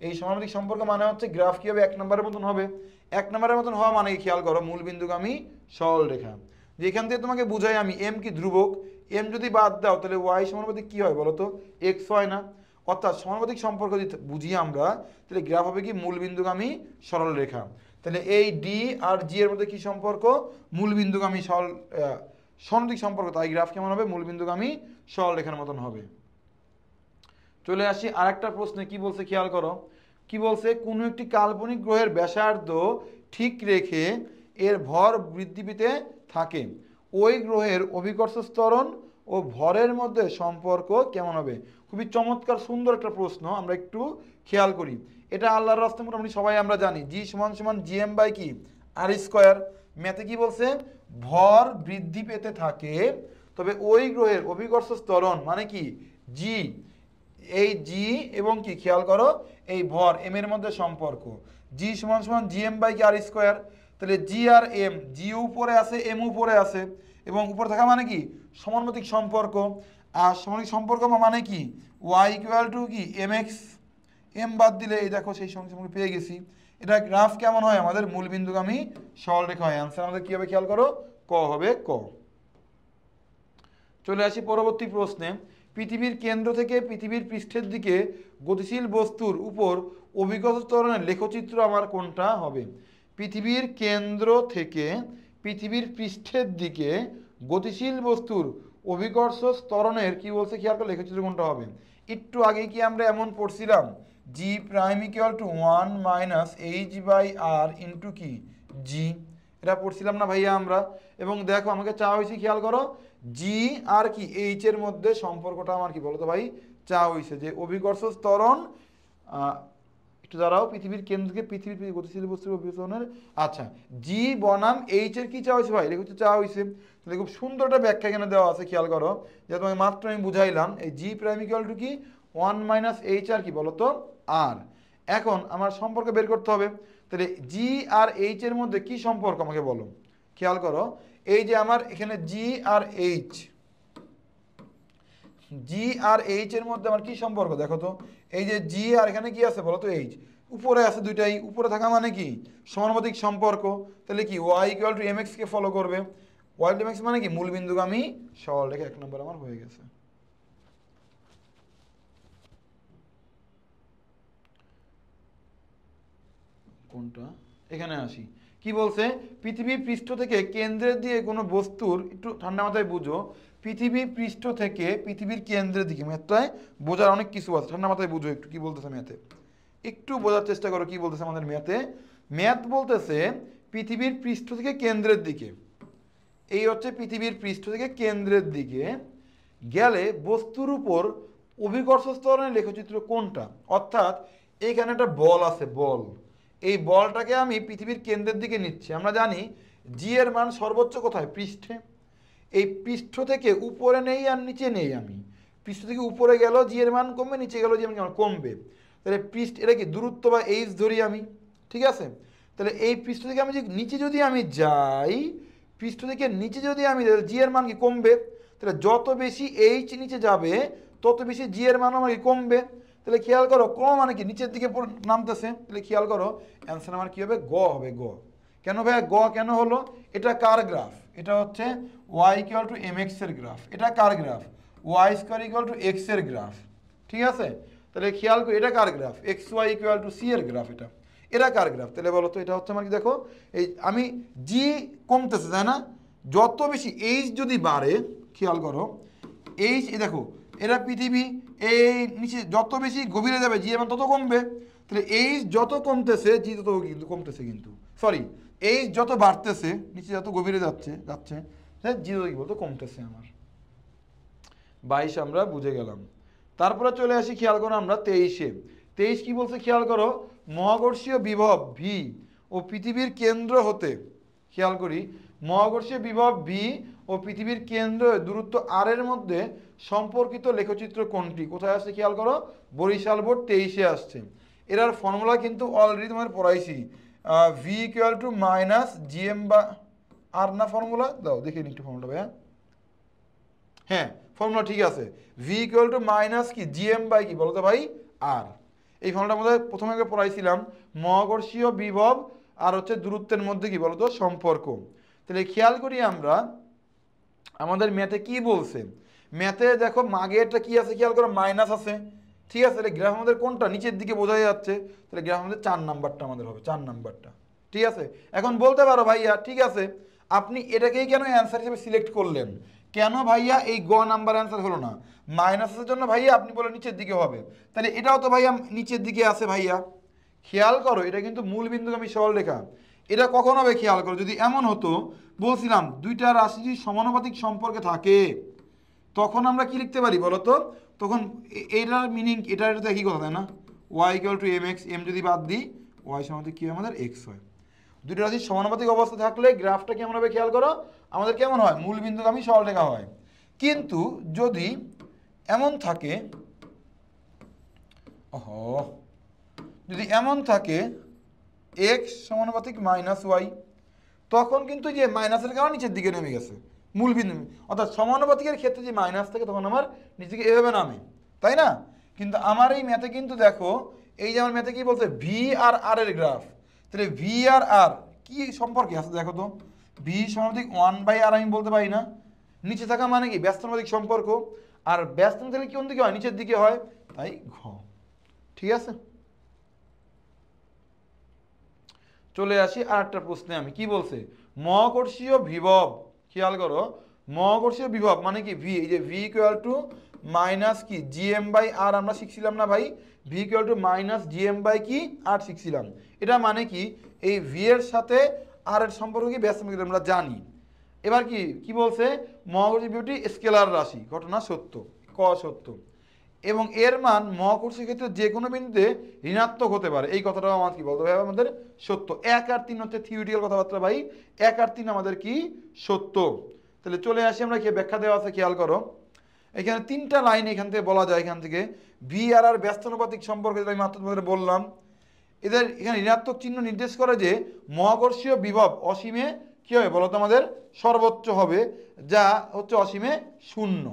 এই সমানুপাতিক সম্পর্ক মানে হচ্ছে গ্রাফ কি হবে 1 নম্বরের মতন হবে। 1 নম্বরের মতন হওয়া মানে খেয়াল করো মূল বিন্দুগামী সরল রেখা। যেখান থেকে তোমাকে বুঝাই আমি এম কি ধ্রুবক, এম যদি বাদ দাও তাহলে ওয়াই সমানুপাতিক কি হয় বলো তো এক্স হয় না। অর্থাৎ সমানুপাতিক সম্পর্ক যদি বুঝি আমরা, তাহলে গ্রাফ হবে কি মূল বিন্দুগামী সরল রেখা। তাহলে এই ডি আর জি এর মধ্যে কি সম্পর্ক, মূল বিন্দুগামী সমানুপাতিক সম্পর্ক, তাই গ্রাফ কেমন হবে মূলবিন্দুগামী সরলরেখার মতন হবে। চলে আসি আরেকটা প্রশ্নে, কি বলছে খেয়াল করো, কি বলছে, কোনো একটি কাল্পনিক গ্রহের ব্যাসার্ধ ঠিক রেখে এর ভর বৃদ্ধি পেতে থাকে, ওই গ্রহের অভিকর্ষ ত্বরণ ও ভরের মধ্যে সম্পর্ক কেমন হবে? খুবই চমৎকার সুন্দর একটা প্রশ্ন, আমরা একটু খেয়াল করি। এটা আল্লাহর রাস্তা মোটামুটি সবাই আমরা জানি, জি সমান সমান জিএম বাই কি আর স্কোয়ার। ম্যাথে কি বলছে? ভর বৃদ্ধি পেতে থাকে, তবে ওই গ্রহের অভিকর্ষ ত্বরণ মানে কি জি, এই জি এবং কি খেয়াল করো এই ভর এম এর মধ্যে সম্পর্ক, জি সমান সমান জিএম বাই কি আর স্কোয়ার। তাহলে জি আর এম, জি উপরে আছে এম উপরে আছে, এবং উপরে থাকা মানে কি সমানুপাতিক সম্পর্ক। আর সমানুপাতিক সম্পর্ক মানে কি ওয়াই ইকুয়াল টু কি এম এক্স, এম বাদ দিলে এই দেখো সেই সঙ্গে সঙ্গে পেয়ে গেছি। এটা গ্রাফ কেমন হয়? আমাদের মূলবিন্দুগামী সরলরেখা হয়। অ্যান্সার আমাদের কি হবে খেয়াল করো, ক হবে ক। চলে আসি পরবর্তী প্রশ্নে। পৃথিবীর কেন্দ্র থেকে পৃথিবীর পৃষ্ঠের দিকে গতিশীল বস্তুর উপর অভিকর্ষ ত্বরণের লেখচিত্র আমার কোনটা হবে? পৃথিবীর কেন্দ্র থেকে পৃথিবীর পৃষ্ঠের দিকে গতিশীল বস্তুর অভিকর্ষ ত্বরণের কি বলছে খেয়াল করে লেখচিত্র কোনটা হবে? একটু আগে কি আমরা এমন পড়ছিলাম, G prime equal to 1 minus H by R into কি জি, এটা পড়ছিলাম না ভাইয়া আমরা? এবং দেখো আমাকে চাওয়া হয়েছে খেয়াল করো, জি আর কি এইচ এর মধ্যে সম্পর্কটা আমার কি বলতো ভাই চাওয়া হয়েছে যে অভিকর্ষ ত্বরণ, একটু দাঁড়াও, পৃথিবীর কেন্দ্রকে পৃথিবীর গতিশীল বস্তুর অভিকর্ষণের, আচ্ছা জি বনাম এইচ এর কি চাওয়া হয়েছে ভাই? এটা চাওয়া হয়েছে। তাহলে খুব সুন্দর একটা ব্যাখ্যা এখানে দেওয়া আছে, খেয়াল করো, যে তোমাকে মাত্র আমি বুঝাইলাম এই জি প্রাইম ইকুয়াল টু কি 1 মাইনাস এইচ আর কি বলতো আর। এখন আমার সম্পর্ক বের করতে হবে, তাহলে জি আর এইচ এর মধ্যে কি সম্পর্ক আমাকে বলো। খেয়াল করো এই যে আমার এখানে জি আর এইচ, জি আর এইচ এর মধ্যে আমার কি সম্পর্ক দেখো তো, এই যে জি আর এখানে কি আছে বলো তো এইচ, উপরে আছে দুইটাই, উপরে থাকা মানে কি সমানুপাতিক সম্পর্ক। তাহলে কি Y equal to M X কে ফলো করবে, ওয়াই এম এক্স মানে কি মূলবিন্দুগামী সরলরেখা। 1 নম্বর আমার হয়ে গেছে। কোনটা? এখানে আসি, কি বলছে? পৃথিবী পৃষ্ঠ থেকে কেন্দ্রের দিকে কোনো বস্তুর, একটু ঠান্ডা মাথায় বুঝো, পৃথিবী পৃষ্ঠ থেকে পৃথিবীর কেন্দ্রের দিকে, ম্যাথটায় বোঝার অনেক কিছু আছে, ঠান্ডা মাথায় বুঝো একটু কি বলতেছে ম্যাথে, একটু বোঝার চেষ্টা করো কি বলতেছে আমাদের ম্যাথে। ম্যাথ বলতেছে পৃথিবীর পৃষ্ঠ থেকে কেন্দ্রের দিকে, এই হচ্ছে পৃথিবীর পৃষ্ঠ থেকে কেন্দ্রের দিকে গেলে বস্তুর উপর অভিকর্ষ ত্বরণের লেখচিত্র কোনটা? অর্থাৎ এইখানে একটা বল আছে, বল, এই বলটাকে আমি পৃথিবীর কেন্দ্রের দিকে নিচ্ছি। আমরা জানি জি এর মান সর্বোচ্চ কোথায়? পৃষ্ঠে। এই পৃষ্ঠ থেকে উপরে নেই আর নিচে নেই, আমি পৃষ্ঠ থেকে উপরে গেল জি এর মান কমবে, নিচে গেল জি এর মান কমবে। তাহলে পৃষ্ঠ এটা কি দূরত্ব বা এইচ ধরি আমি, ঠিক আছে? তাহলে এই পৃষ্ঠ থেকে আমি নিচে যদি আমি যাই, পৃষ্ঠ থেকে নিচে যদি আমি, জি এর মান কি কমবে, তাহলে যত বেশি এইচ নিচে যাবে তত বেশি জি এর মান আমার কি কমবে। তাহলে খেয়াল করো কম মানে কি নিচের দিকে নামতেছে, তাহলে খেয়াল করো অ্যান্সার আমার কি হবে? গ হবে গ। কেন ভাই গ কেন হলো? এটা কার গ্রাফ? এটা হচ্ছে y equal to M x এর গ্রাফ। এটা কার graph? Y square equal to x এর গ্রাফ, ঠিক আছে? তাহলে খেয়াল করি এটা কার graph? X y equal to c এর গ্রাফ। এটা কার গ্রাফ? তাহলে বলো তো এটা হচ্ছে আমার কি, দেখো এই আমি জি কমতেছে তাই না, যত বেশি এইচ যদি বাড়ে, খেয়াল করো এইচ, এই দেখো এটা পৃথিবী, এই নিচে যত বেশি গভীরে যাবে জি এর তত কমবে। তাহলে এইচ যত কমতেছে জি তত কিন্তু কমতেছে, কিন্তু সরি এইচ যত বাড়তেছে নিচে যত গভীরে যাচ্ছে যাচ্ছে জি তত কি বলতো কমতেছে আমার। 22 আমরা বুঝে গেলাম। তারপরে চলে আসি খেয়াল করো আমরা 23-এ। 23 কি বলছে খেয়াল করো, মহাকর্ষীয় বিভব ভি ও পৃথিবীর কেন্দ্র হতে, খেয়াল করি মহাকর্ষীয় বিভব ভি ও পৃথিবীর কেন্দ্র দূরত্ব আর এর মধ্যে সম্পর্কিত লেখচিত্র কোনটি? কোথায় আসছে খেয়াল করো, বরিশাল বোর্ড 23-এ আসছে। এর ফর্মুলা কিন্তু অলরেডি তোমার পড়াইছি, V equal to minus G M বা আর, না ফর্মুলা দাও দেখে নি একটু ফর্মুলা ভাইয়া। হ্যাঁ ফর্মুলা ঠিক আছে, ভি ইকুয়াল টু মাইনাস কি জিএম বাই কি বলতো ভাই আর। এই ফর্মুলার মধ্যে প্রথমে আগে পড়াইছিলাম মহাকর্ষীয় বিভব আর হচ্ছে দূরত্বের মধ্যে কি বলতো সম্পর্ক। তাহলে খেয়াল করি আমরা আমাদের ম্যাথে কি বলছে, ম্যাথে দেখো মাগেরটা কি আছে খেয়াল করো, মাইনাস আছে, ঠিক আছে? তাহলে গ্রাফ আমাদের কোনটা নিচের দিকে বোঝা যাচ্ছে, তাহলে গ্রাফ আমাদের 4 নাম্বারটা আমাদের হবে, 4 নাম্বারটা, ঠিক আছে? এখন বলতে পারো ভাইয়া ঠিক আছে আপনি এটাকেই কেন অ্যান্সার হিসেবে সিলেক্ট করলেন, কেন ভাইয়া এই গ নাম্বার অ্যান্সার হলো না? মাইনাসের জন্য ভাইয়া আপনি বলে নিচের দিকে হবে, তাহলে এটাও তো ভাইয়া নিচের দিকে আছে ভাইয়া। খেয়াল করো এটা কিন্তু মূল বিন্দুগামী সরলরেখা, এটা কখন হবে খেয়াল করো, যদি এমন হতো বলছিলাম দুইটা রাশি যদি সমানুপাতিক সম্পর্কে থাকে তখন আমরা কি লিখতে পারি বলো তো, তখন এটার মিনিং এটা তো একই কথা তাই না, Y equal to M X, M যদি বাদ দিই ওয়াই সমানুপাতিক কি হয় আমাদের এক্স হয়। দুটো রাশির সমানুপাতিক অবস্থা থাকলে গ্রাফটা কেমন হবে খেয়াল করো, আমাদের কেমন হয় মূলবিন্দুগামী সরলরেখা হয়। কিন্তু যদি এমন থাকে, যদি এমন থাকে এক্স সমানুপাতিক মাইনাস ওয়াই, তখন কিন্তু যে মাইনাসের কারণে নিচের দিকে নেমে গেছে মূলবিন্দু, অর্থাৎ সমানুপাতিকের ক্ষেত্রে যে মাইনাস থাকে তখন আমার নিচে এভাবে নামে, তাই না? কিন্তু আমার এই ম্যাথে কিন্তু দেখো, এই যে আমার ম্যাথে কি বলছে ভি আর আর এর গ্রাফ, তাহলে ভি আর আর কি সম্পর্কে আছে দেখো তো, ভি সমানুপাতিক 1/r আমি বলতে পারি না, নিচে থাকা মানে কি ব্যস্তানুপাতিক সম্পর্ক, আর ব্যস্তানুপাতিক কোন দিকে হয় নিচের দিকে হয়, তাই ঘ। ঠিক আছে, চলে আসি আর একটা প্রশ্নে, আমি কি বলছে মহাকর্ষীয় বিভব, খেয়াল করো মহাকর্ষীয় বিভব মানে কি ভি, এই যে ভি ইকুয়াল টু মাইনাস কি জিএম বাই আর আমরা শিখছিলাম না ভাই, V equal to minus GM by কি আর শিখছিলাম, এটা মানে কি এই ভি এর সাথে আর এর সম্পর্ক কি ব্যস্ত আমরা জানি। এবার কি কি বলছে মহাকর্ষীয় বিভবটি স্কেলার রাশি, ঘটনা সত্য, ক সত্য, এবং এর মান মহাকর্ষীয় ক্ষেত্রে যে কোনো বিন্দুতে ঋণাত্মক হতে পারে, এই কথাটাও আমাদের কি বলতে হবে আমাদের সত্য। 1 আর 3 হচ্ছে থিওরিটিক্যাল কথাবার্তা ভাই, 1 আর 3 আমাদের কি সত্য। তাহলে চলে আসি আমরা কি ব্যাখ্যা দেওয়া আছে খেয়াল করো, এখানে 3টা লাইন এখান থেকে বলা যায়, এখান থেকে ভি আর আর ব্যস্তানুপাতিক সম্পর্কে আমি মাত্র তোমাদের বললাম, এদের এখানে ঋণাত্মক চিহ্ন নির্দেশ করে যে মহাকর্ষীয় বিভব অসীমে কি হবে বলো তো আমাদের সর্বোচ্চ হবে, যা হচ্ছে অসীমে শূন্য।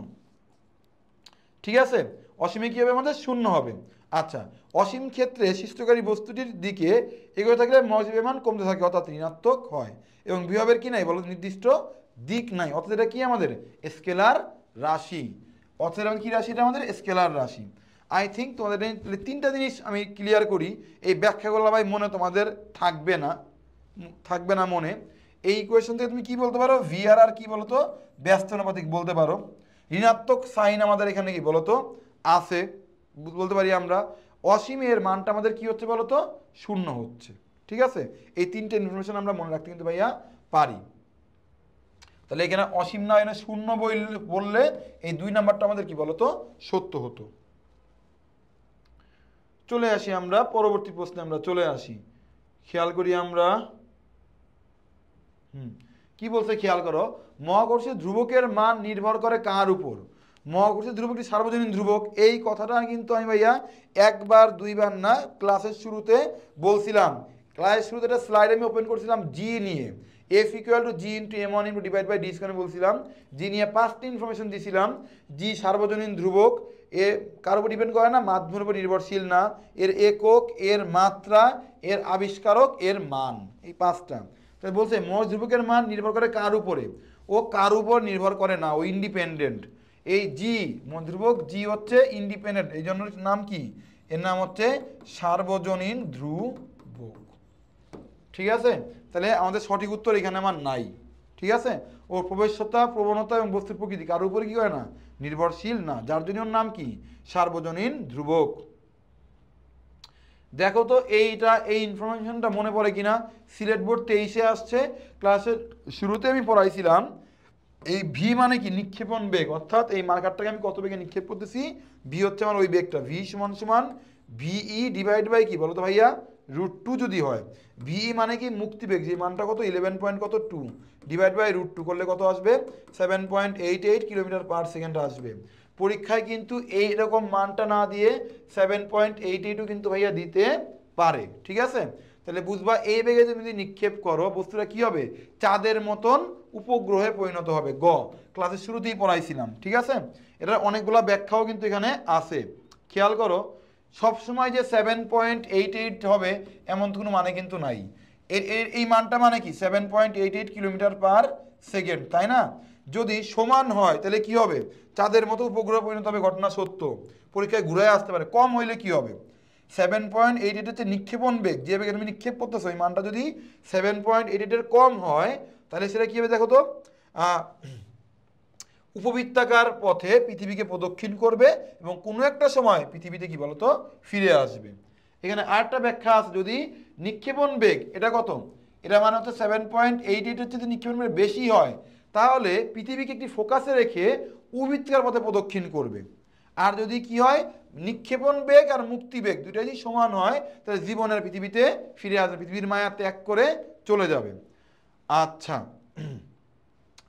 ঠিক আছে, অসীমে কি হবে আমাদের শূন্য হবে। আচ্ছা, অসীম ক্ষেত্রে সৃষ্টকারী বস্তুটির দিকে এগোতে থাকলে মহাকর্ষীয় মান কমতে থাকে, অর্থাৎ ঋণাত্মক হয়, এবং বিভবের কি নাই বলো নির্দিষ্ট দিক নাই, অর্থাৎ এটা কি আমাদের স্কেলার রাশি, অর্থাৎ কি রাশি, এটা আমাদের স্কেলার রাশি। আই থিঙ্ক তোমাদের 3টা জিনিস আমি ক্লিয়ার করি, এই ব্যাখ্যাগুলো ভাই মনে তোমাদের থাকবে না, থাকবে না মনে। এই ইকুয়েশন থেকে তুমি কি বলতে পারো ভি আর আর কি বলতো ব্যস্তানুপাতিক বলতে পারো, ঋণাত্মক সাইন আমাদের এখানে কি বলতো আছে বলতে পারি আমরা, অসীমের মানটা আমাদের কি হচ্ছে বলতো শূন্য হচ্ছে। ঠিক আছে, এই 3টে ইনফরমেশন আমরা মনে রাখতে কিন্তু ভাইয়া পারি। তাহলে এখানে অসীম না এখানে শূন্য বললে এই 2 নাম্বারটা আমাদের কি বলতো সত্য হতো। চলে আসি আমরা পরবর্তী প্রশ্নে, আমরা চলে আসি খেয়াল করি আমরা, কি বলছে খেয়াল করো, মহাকর্ষীয় ধ্রুবকের মান নির্ভর করে কার উপর, মহাকর্ষীয় ধ্রুবকটি সার্বজনীন ধ্রুবক, এই কথাটা কিন্তু আমি ভাইয়া একবার দুইবার না ক্লাসের শুরুতে বলছিলাম, ক্লাসের শুরুতে একটা স্লাইড আমি ওপেন করছিলাম জি নিয়ে, F equal to G into M one into divide by D square বলছিলাম, জি নিয়ে 5টি ইনফরমেশন দিয়েছিলাম, জি সার্বজনীন ধ্রুবক, এ কার উপর ডিপেন্ড করে না, মাধ্যমের উপর নির্ভরশীল না, এর একক, এর মাত্রা, এর আবিষ্কারক, এর মান, এই 5টা। তাই বলছে মহাকর্ষীয় ধ্রুবকের মান নির্ভর করে কার উপরে, ও কার উপর নির্ভর করে না, ও ইন্ডিপেন্ডেন্ট। এই জি ধ্রুবক জি হচ্ছে ইন্ডিপেন্ডেন্ট, এই জন্য নাম কি, এর নাম হচ্ছে সার্বজনীন ধ্রুবক। ঠিক আছে, তাহলে আমাদের সঠিক উত্তর এখানে আমার নাই। ঠিক আছে, ওর প্রবেশতা, প্রবণতা এবং বস্তুর প্রকৃতি কার উপরে কি করে না, নির্ভরশীল না, যার জন্য ওর নাম কি সার্বজনীন ধ্রুবক। দেখো তো এইটা, এই ইনফরমেশনটা মনে পড়ে কিনা, সিলেট বোর্ড 23-এ আসছে, ক্লাসের শুরুতে আমি পড়াইছিলাম এই ভি মানে কি নিক্ষেপণ বেগ, অর্থাৎ এই মার্কারটাকে আমি কত বেগে নিক্ষেপ করতেছি, ভি হচ্ছে আমার ওই বেগটা, ভি সমান সমান ভিই ডিভাইড বাই কি বলো তো ভাইয়া √2 যদি হয়, ভিই মানে কি মুক্তিবেগ, যে মানটা কত 11.2 ডিভাইড বাই √2 করলে কত আসবে 7.88 কিলোমিটার পার সেকেন্ড আসবে। পরীক্ষায় কিন্তু এইরকম মানটা না দিয়ে 7.88ও কিন্তু ভাইয়া দিতে পারে। ঠিক আছে, তাহলে বুঝবা এই বেগে যদি নিক্ষেপ করো বস্তুটা কি হবে, চাঁদের মতন উপগ্রহে পরিণত হবে। গ ক্লাসের শুরুতেই পড়াইছিলাম। ঠিক আছে, এটার অনেকগুলো ব্যাখ্যাও কিন্তু এখানে আছে, খেয়াল করো। সবসময় যে 7.88 হবে এমন কোনো মানে কিন্তু নাই, এই মানটা মানে কি 7.88 কিলোমিটার পার সেকেন্ড, তাই না? যদি সমান হয় তাহলে কি হবে, চাঁদের মতো উপগ্রহ পরিণত হবে, ঘটনা সত্য, পরীক্ষায় ঘুরে আসতে পারে। কম হইলে কি হবে, 7.88 হচ্ছে নিক্ষেপণ বেগ, যে বেগে তুমি নিক্ষেপ করতেছো এই মানটা যদি 7.88 কম হয় তাহলে সেটা কি হবে দেখো তো, উপবৃত্তাকার পথে পৃথিবীকে প্রদক্ষিণ করবে এবং কোনো একটা সময় পৃথিবীতে কি বলতো ফিরে আসবে। এখানে আরেকটা ব্যাখ্যা আছে, যদি নিক্ষেপণ বেগ এটা কত এটা মানে হচ্ছে 7.88 হচ্ছে যদি নিক্ষেপণ বেগ বেশি হয় তাহলে পৃথিবীকে একটি ফোকাসে রেখে উবৃত্তাকার পথে প্রদক্ষিণ করবে। আর যদি কি হয়, নিক্ষেপণ বেগ আর মুক্তি বেগ দুইটা যদি সমান হয় তাহলে জীবনের পৃথিবীতে ফিরে আসবে, পৃথিবীর মায়া ত্যাগ করে চলে যাবে। আচ্ছা,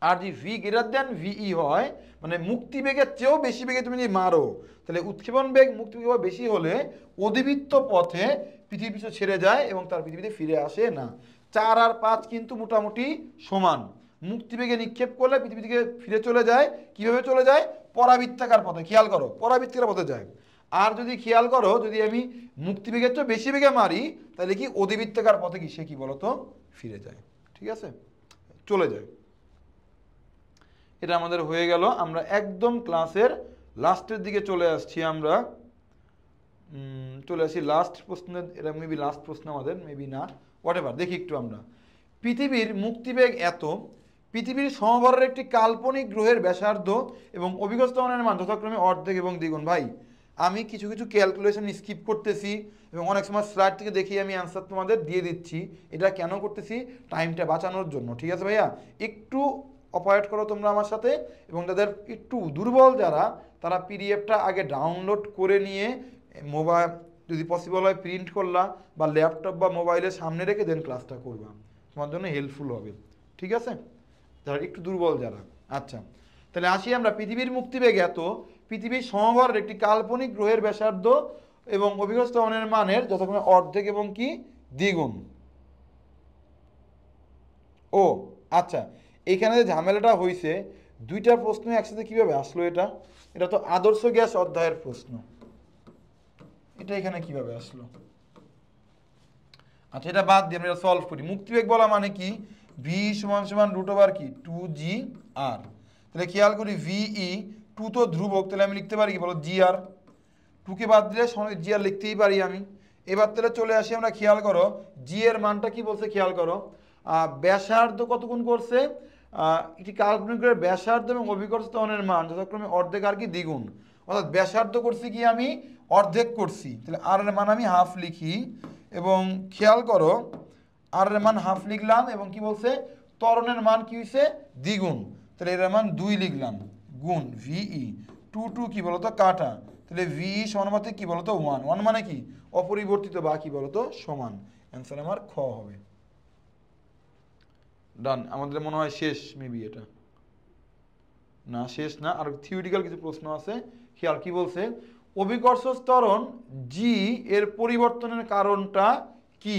আর যদি ভি গ্রেটার দেন ভিই হয়, মানে মুক্তি বেগের চেয়েও বেশি বেগে তুমি যদি মারো তাহলে উৎক্ষেপণ বেগ মুক্তি বেগ বেশি হলে অধিবৃত্ত পথে পৃথিবী পিছু ছেড়ে যায় এবং তার পৃথিবীতে ফিরে আসে না। 4 আর 5 কিন্তু মোটামুটি সমান। মুক্তি বেগে নিক্ষেপ করলে পৃথিবী থেকে ফিরে চলে যায়, কিভাবে চলে যায়? পরাবৃত্তাকার পথে, খেয়াল করো পরাবৃত্তাকার পথে যায়। আর যদি খেয়াল করো যদি আমি মুক্তি বেগের চেয়ে বেশি বেগে মারি তাহলে কি অধিবৃত্তাকার পথে কি সে কি বলতো ফিরে যায়, ঠিক আছে, চলে যায়। এটা আমাদের হয়ে গেল। আমরা একদম ক্লাসের লাস্টের দিকে চলে আসছি, আমরা চলে আসি লাস্ট প্রশ্ন। এটা মেবি লাস্ট প্রশ্ন আমাদের, মেবি না, হোয়াটএভার, দেখি একটু আমরা। পৃথিবীর মুক্তিবেগ এত, পৃথিবীর সমভরের একটি কাল্পনিক গ্রহের ব্যাসার্ধ এবং অভিজ্ঞতানের মান যথাক্রমে অর্ধেক এবং দ্বিগুণ। ভাই আমি কিছু কিছু ক্যালকুলেশন স্কিপ করতেছি এবং অনেক সময় স্লাইড থেকে দেখি আমি অ্যান্সার তোমাদের দিয়ে দিচ্ছি। এটা কেন করতেছি? টাইমটা বাঁচানোর জন্য, ঠিক আছে ভাইয়া? একটু অপারেট করো তোমরা আমার সাথে। এবং তাদের একটু দুর্বল যারা, তারা পিডিএফটা আগে ডাউনলোড করে নিয়ে মোবাইল যদি পসিবল হয় প্রিন্ট করলা বা ল্যাপটপ বা মোবাইলের সামনে রেখে দেন ক্লাসটা করবা, তোমার জন্য হেল্পফুল হবে, ঠিক আছে, যারা একটু দুর্বল যারা। আচ্ছা, তাহলে আসি আমরা। পৃথিবীর মুক্তিবেগ এত, পৃথিবীর সমভরের একটি কাল্পনিক গ্রহের ব্যাসার্ধ এবং অভিজ্ঞতানের মানের যথাক্রমে অর্ধেক এবং কি দ্বিগুণ। ও আচ্ছা, এখানে যে ঝামেলাটা হয়েছে, দুইটা প্রশ্ন একসাথে কিভাবে আসলো? এটা তো আদর্শ গ্যাস অধ্যায়ের প্রশ্ন, এটা এখানে কিভাবে আসলো? আচ্ছা, এটা বাদ দিয়ে আমরা সলভ করি। মুক্তিবেগ বলা মানে কি? ভি সমান সমান রুট ওভার কি 2GR। তাহলে খেয়াল করি ভিই 2 তো ধ্রুবক, তাহলে আমি লিখতে পারি কি বলো GR। 2কে বাদ দিলে GR লিখতেই পারি আমি। এবার তাহলে চলে আসি আমরা, খেয়াল করো জি এর মানটা কি বলছে, খেয়াল করো ব্যাসার্ধ কত গুণ করছে, একটি কাল্পনিক গ্রহের ব্যাসার্ধ এবং অভিকর্ষ ত্বরণের মান যথাক্রমে অর্ধেক আর কি দ্বিগুণ। অর্থাৎ ব্যাসার্ধ করছি কি আমি অর্ধেক করছি, তাহলে আর এর মান আমি হাফ লিখি। এবং খেয়াল করো আর এর মান হাফ লিখলাম এবং কি বলছে ত্বরণের মান কি হয়েছে দ্বিগুণ, তাহলে এর মান 2 লিখলাম গুণ ভিই 2 কি বলতো কাটা, তাহলে ভিই সমানুপাতিক কি বলতো 1 মানে কি অপরিবর্তিত বা কি বলতো সমান। অ্যান্সার আমার খ হবে। ডান, আমাদের মনে হয় শেষ, মেবি এটা না, শেষ না, আর থিওরিটিক্যাল কিছু প্রশ্ন আছে। খেয়াল কি বলছে, অভিকর্ষ ত্বরণ জি এর পরিবর্তনের কারণটা কি?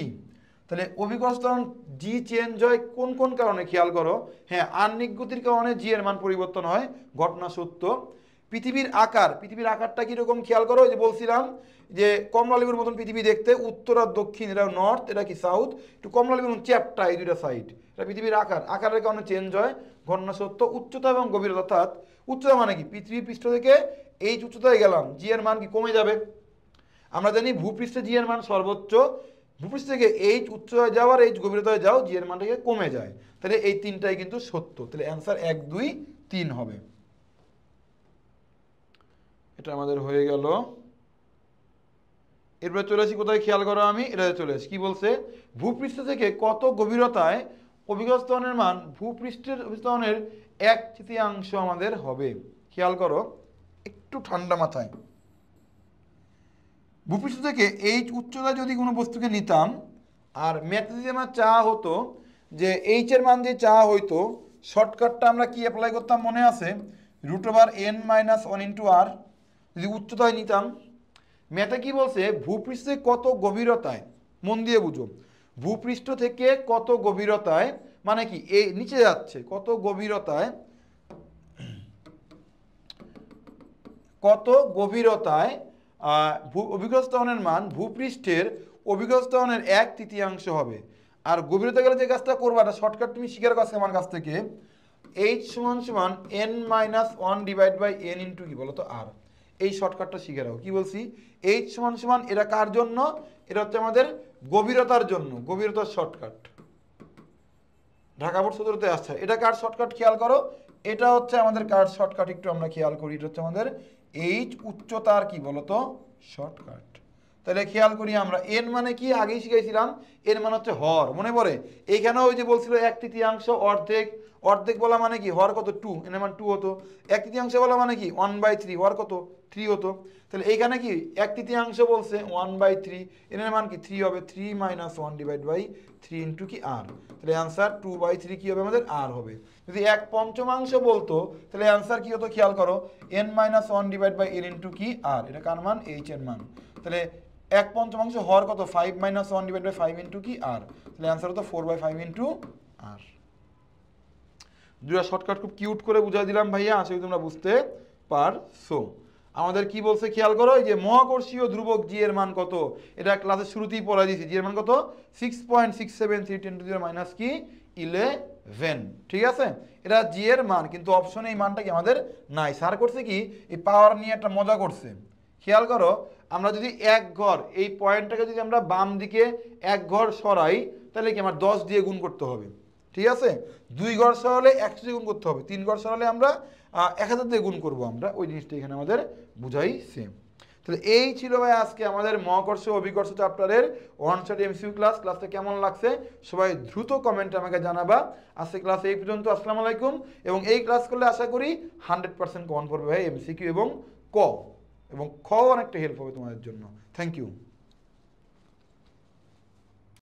তাহলে অভিকর্ষ ত্বরণ জি চেঞ্জ হয় কোন কোন কারণে, খেয়াল করো। হ্যাঁ, আহ্নিক গতির কারণে জি এর মান পরিবর্তন হয়, ঘটনা সত্য। পৃথিবীর আকারটা কিরকম খেয়াল করো, যে বলছিলাম যে কমলালেবুর মতন পৃথিবী দেখতে, উত্তর আর দক্ষিণ, এটা নর্থ এটা কি সাউথ, একটু কমলালেবুর চ্যাপ্টা এই দুইটা সাইড, এটা পৃথিবীর আকারের কারণে চেঞ্জ হয়, ঘটনা সত্য। উচ্চতা এবং গভীরতা, অর্থাৎ উচ্চতা মানে কি পৃথিবীর পৃষ্ঠ থেকে এই উচ্চতায় গেলাম জি এর মান কি কমে যাবে। আমরা জানি ভূপৃষ্ঠে জি এর মান সর্বোচ্চ, ভূপৃষ্ঠ থেকে এইচ উচ্চতায় যাও আর এইচ গভীরতায় যাও জি এর মানটাকে কমে যায়। তাহলে এই তিনটাই কিন্তু সত্য, তাহলে অ্যান্সার 1, 2, 3 হবে। এটা আমাদের হয়ে গেল। এরপরে চলে আসি কোথায়, খেয়াল করো আমি এটা চলে আসি কি বলছে, ভূপৃষ্ঠ থেকে কত গভীরতায় অভিকর্ষ ত্বরণের মান ভূপৃষ্ঠের ত্বরণের 1/3 আমাদের হবে। খেয়াল করো একটু ঠান্ডা মাথায়, ভূপৃষ্ঠ থেকে এইচ উচ্চতায় যদি কোনো বস্তুকে নিতাম আর ম্যাথে যদি আমার চাওয়া হতো যে এইচ এর মান দিয়ে চাওয়া হইতো, শর্টকাটটা আমরা কি অ্যাপ্লাই করতাম মনে আছে, √n-1 * r যদি উচ্চতায় নিতাম। ম্যাথে কি বলছে, ভূপৃষ্ঠে কত গভীরতায়, মন দিয়ে বুঝো, ভূপৃষ্ঠ থেকে কত গভীরতায় মানে কি এই নিচে যাচ্ছে, কত গভীরতায় অভিকর্ষ ত্বরণের মান ভূপৃষ্ঠের অভিকর্ষ ত্বরণের 1/3 হবে। আর গভীরতা গেলে যে কাজটা করবা, এটা শর্টকাট তুমি শিকার কাছে আমার কাছ থেকে, h = n-1 / n * কি বলতো r, এই শর্টকাটটা শিখে রাখো। কি বলছি, h = এটা কার জন্য, এটা হচ্ছে আমাদের গভীরতার জন্য, গভীরতার শর্টকাট ঢাকা বোর্ড সূত্রতে আসছে। এটা কার শর্টকাট খেয়াল করো, এটা হচ্ছে আমাদের কার শর্টকাট, একটু আমরা খেয়াল করি, এটা হচ্ছে আমাদের এইচ উচ্চতার কি বলতো শর্টকাট। তাহলে খেয়াল করি আমরা এন মানে কি আগেই শিখাইছিলাম, এন মানে হচ্ছে হর, মনে পড়ে? এইখানেও ওই যে বলছিল 1/3, অর্ধেক, অর্ধেক বলা মানে কি হর কত 2, এন মানে 2 হতো। 1/3 বলা মানে কি 1/3, হর কত 3 হতো। তাহলে এইখানে কি 1/3 বলছে 1/3, এন এর মান কি 3 হবে, 3 - 1/3 ইন্টু কি আর। তাহলে অ্যান্সার 2/3 কি হবে আমাদের আর হবে। যদি 1/5 বলতো তাহলে অ্যান্সার কি হতো খেয়াল করো, n - 1/n ইন্টু কি আর, এটা কার মান, এইচ এর মান। তাহলে 1/5 হর কত 5 - 1/5 ইন্টু কি আর, তাহলে অ্যান্সার হতো 4/5 ইন্টু আর। দুটা শর্টকাট খুব কিউট করে বুঝাই দিলাম ভাইয়া, আশা করি তোমরা বুঝতে পারছো। আমাদের কি বলছে খেয়াল করো, এই যে মহাকর্ষীয় ধ্রুবক জি এর মান কত, এটা ক্লাসের শুরুতেই পড়া দিয়েছি। জি এর মান কত 6.673 × 10 - কি 11, ঠিক আছে? এটা জি এর মান, কিন্তু অপশনে এই মানটা কি আমাদের নাই। স্যার করছে কি এই পাওয়ার নিয়ে একটা মজা করছে, খেয়াল করো। আমরা যদি এক ঘর, এই পয়েন্টটাকে যদি আমরা বাম দিকে এক ঘর সরাই, তাহলে কি আমার 10 দিয়ে গুণ করতে হবে, ঠিক আছে? 2 ঘর সরালে 100 দিয়ে গুণ করতে হবে, 3 ঘর সরালে আমরা 1000 দিয়ে গুণ করবো আমরা, ওই জিনিসটা এখানে আমাদের বুঝাইছে। তাহলে এই ছিল ভাই আজকে আমাদের মহাকর্ষ অভিকর্ষ চ্যাপ্টারের ওয়ান শট এমসিকিউ ক্লাস। ক্লাসটা কেমন লাগছে সবাই দ্রুত কমেন্টে আমাকে জানাবা। আজকে ক্লাস এই পর্যন্ত, আসসালামু আলাইকুম। এবং এই ক্লাস করলে আশা করি 100% কমন পড়বে ভাই এমসিকিউ এবং ক, এবং খ অনেকটা হেল্প হবে তোমাদের জন্য। Thank you.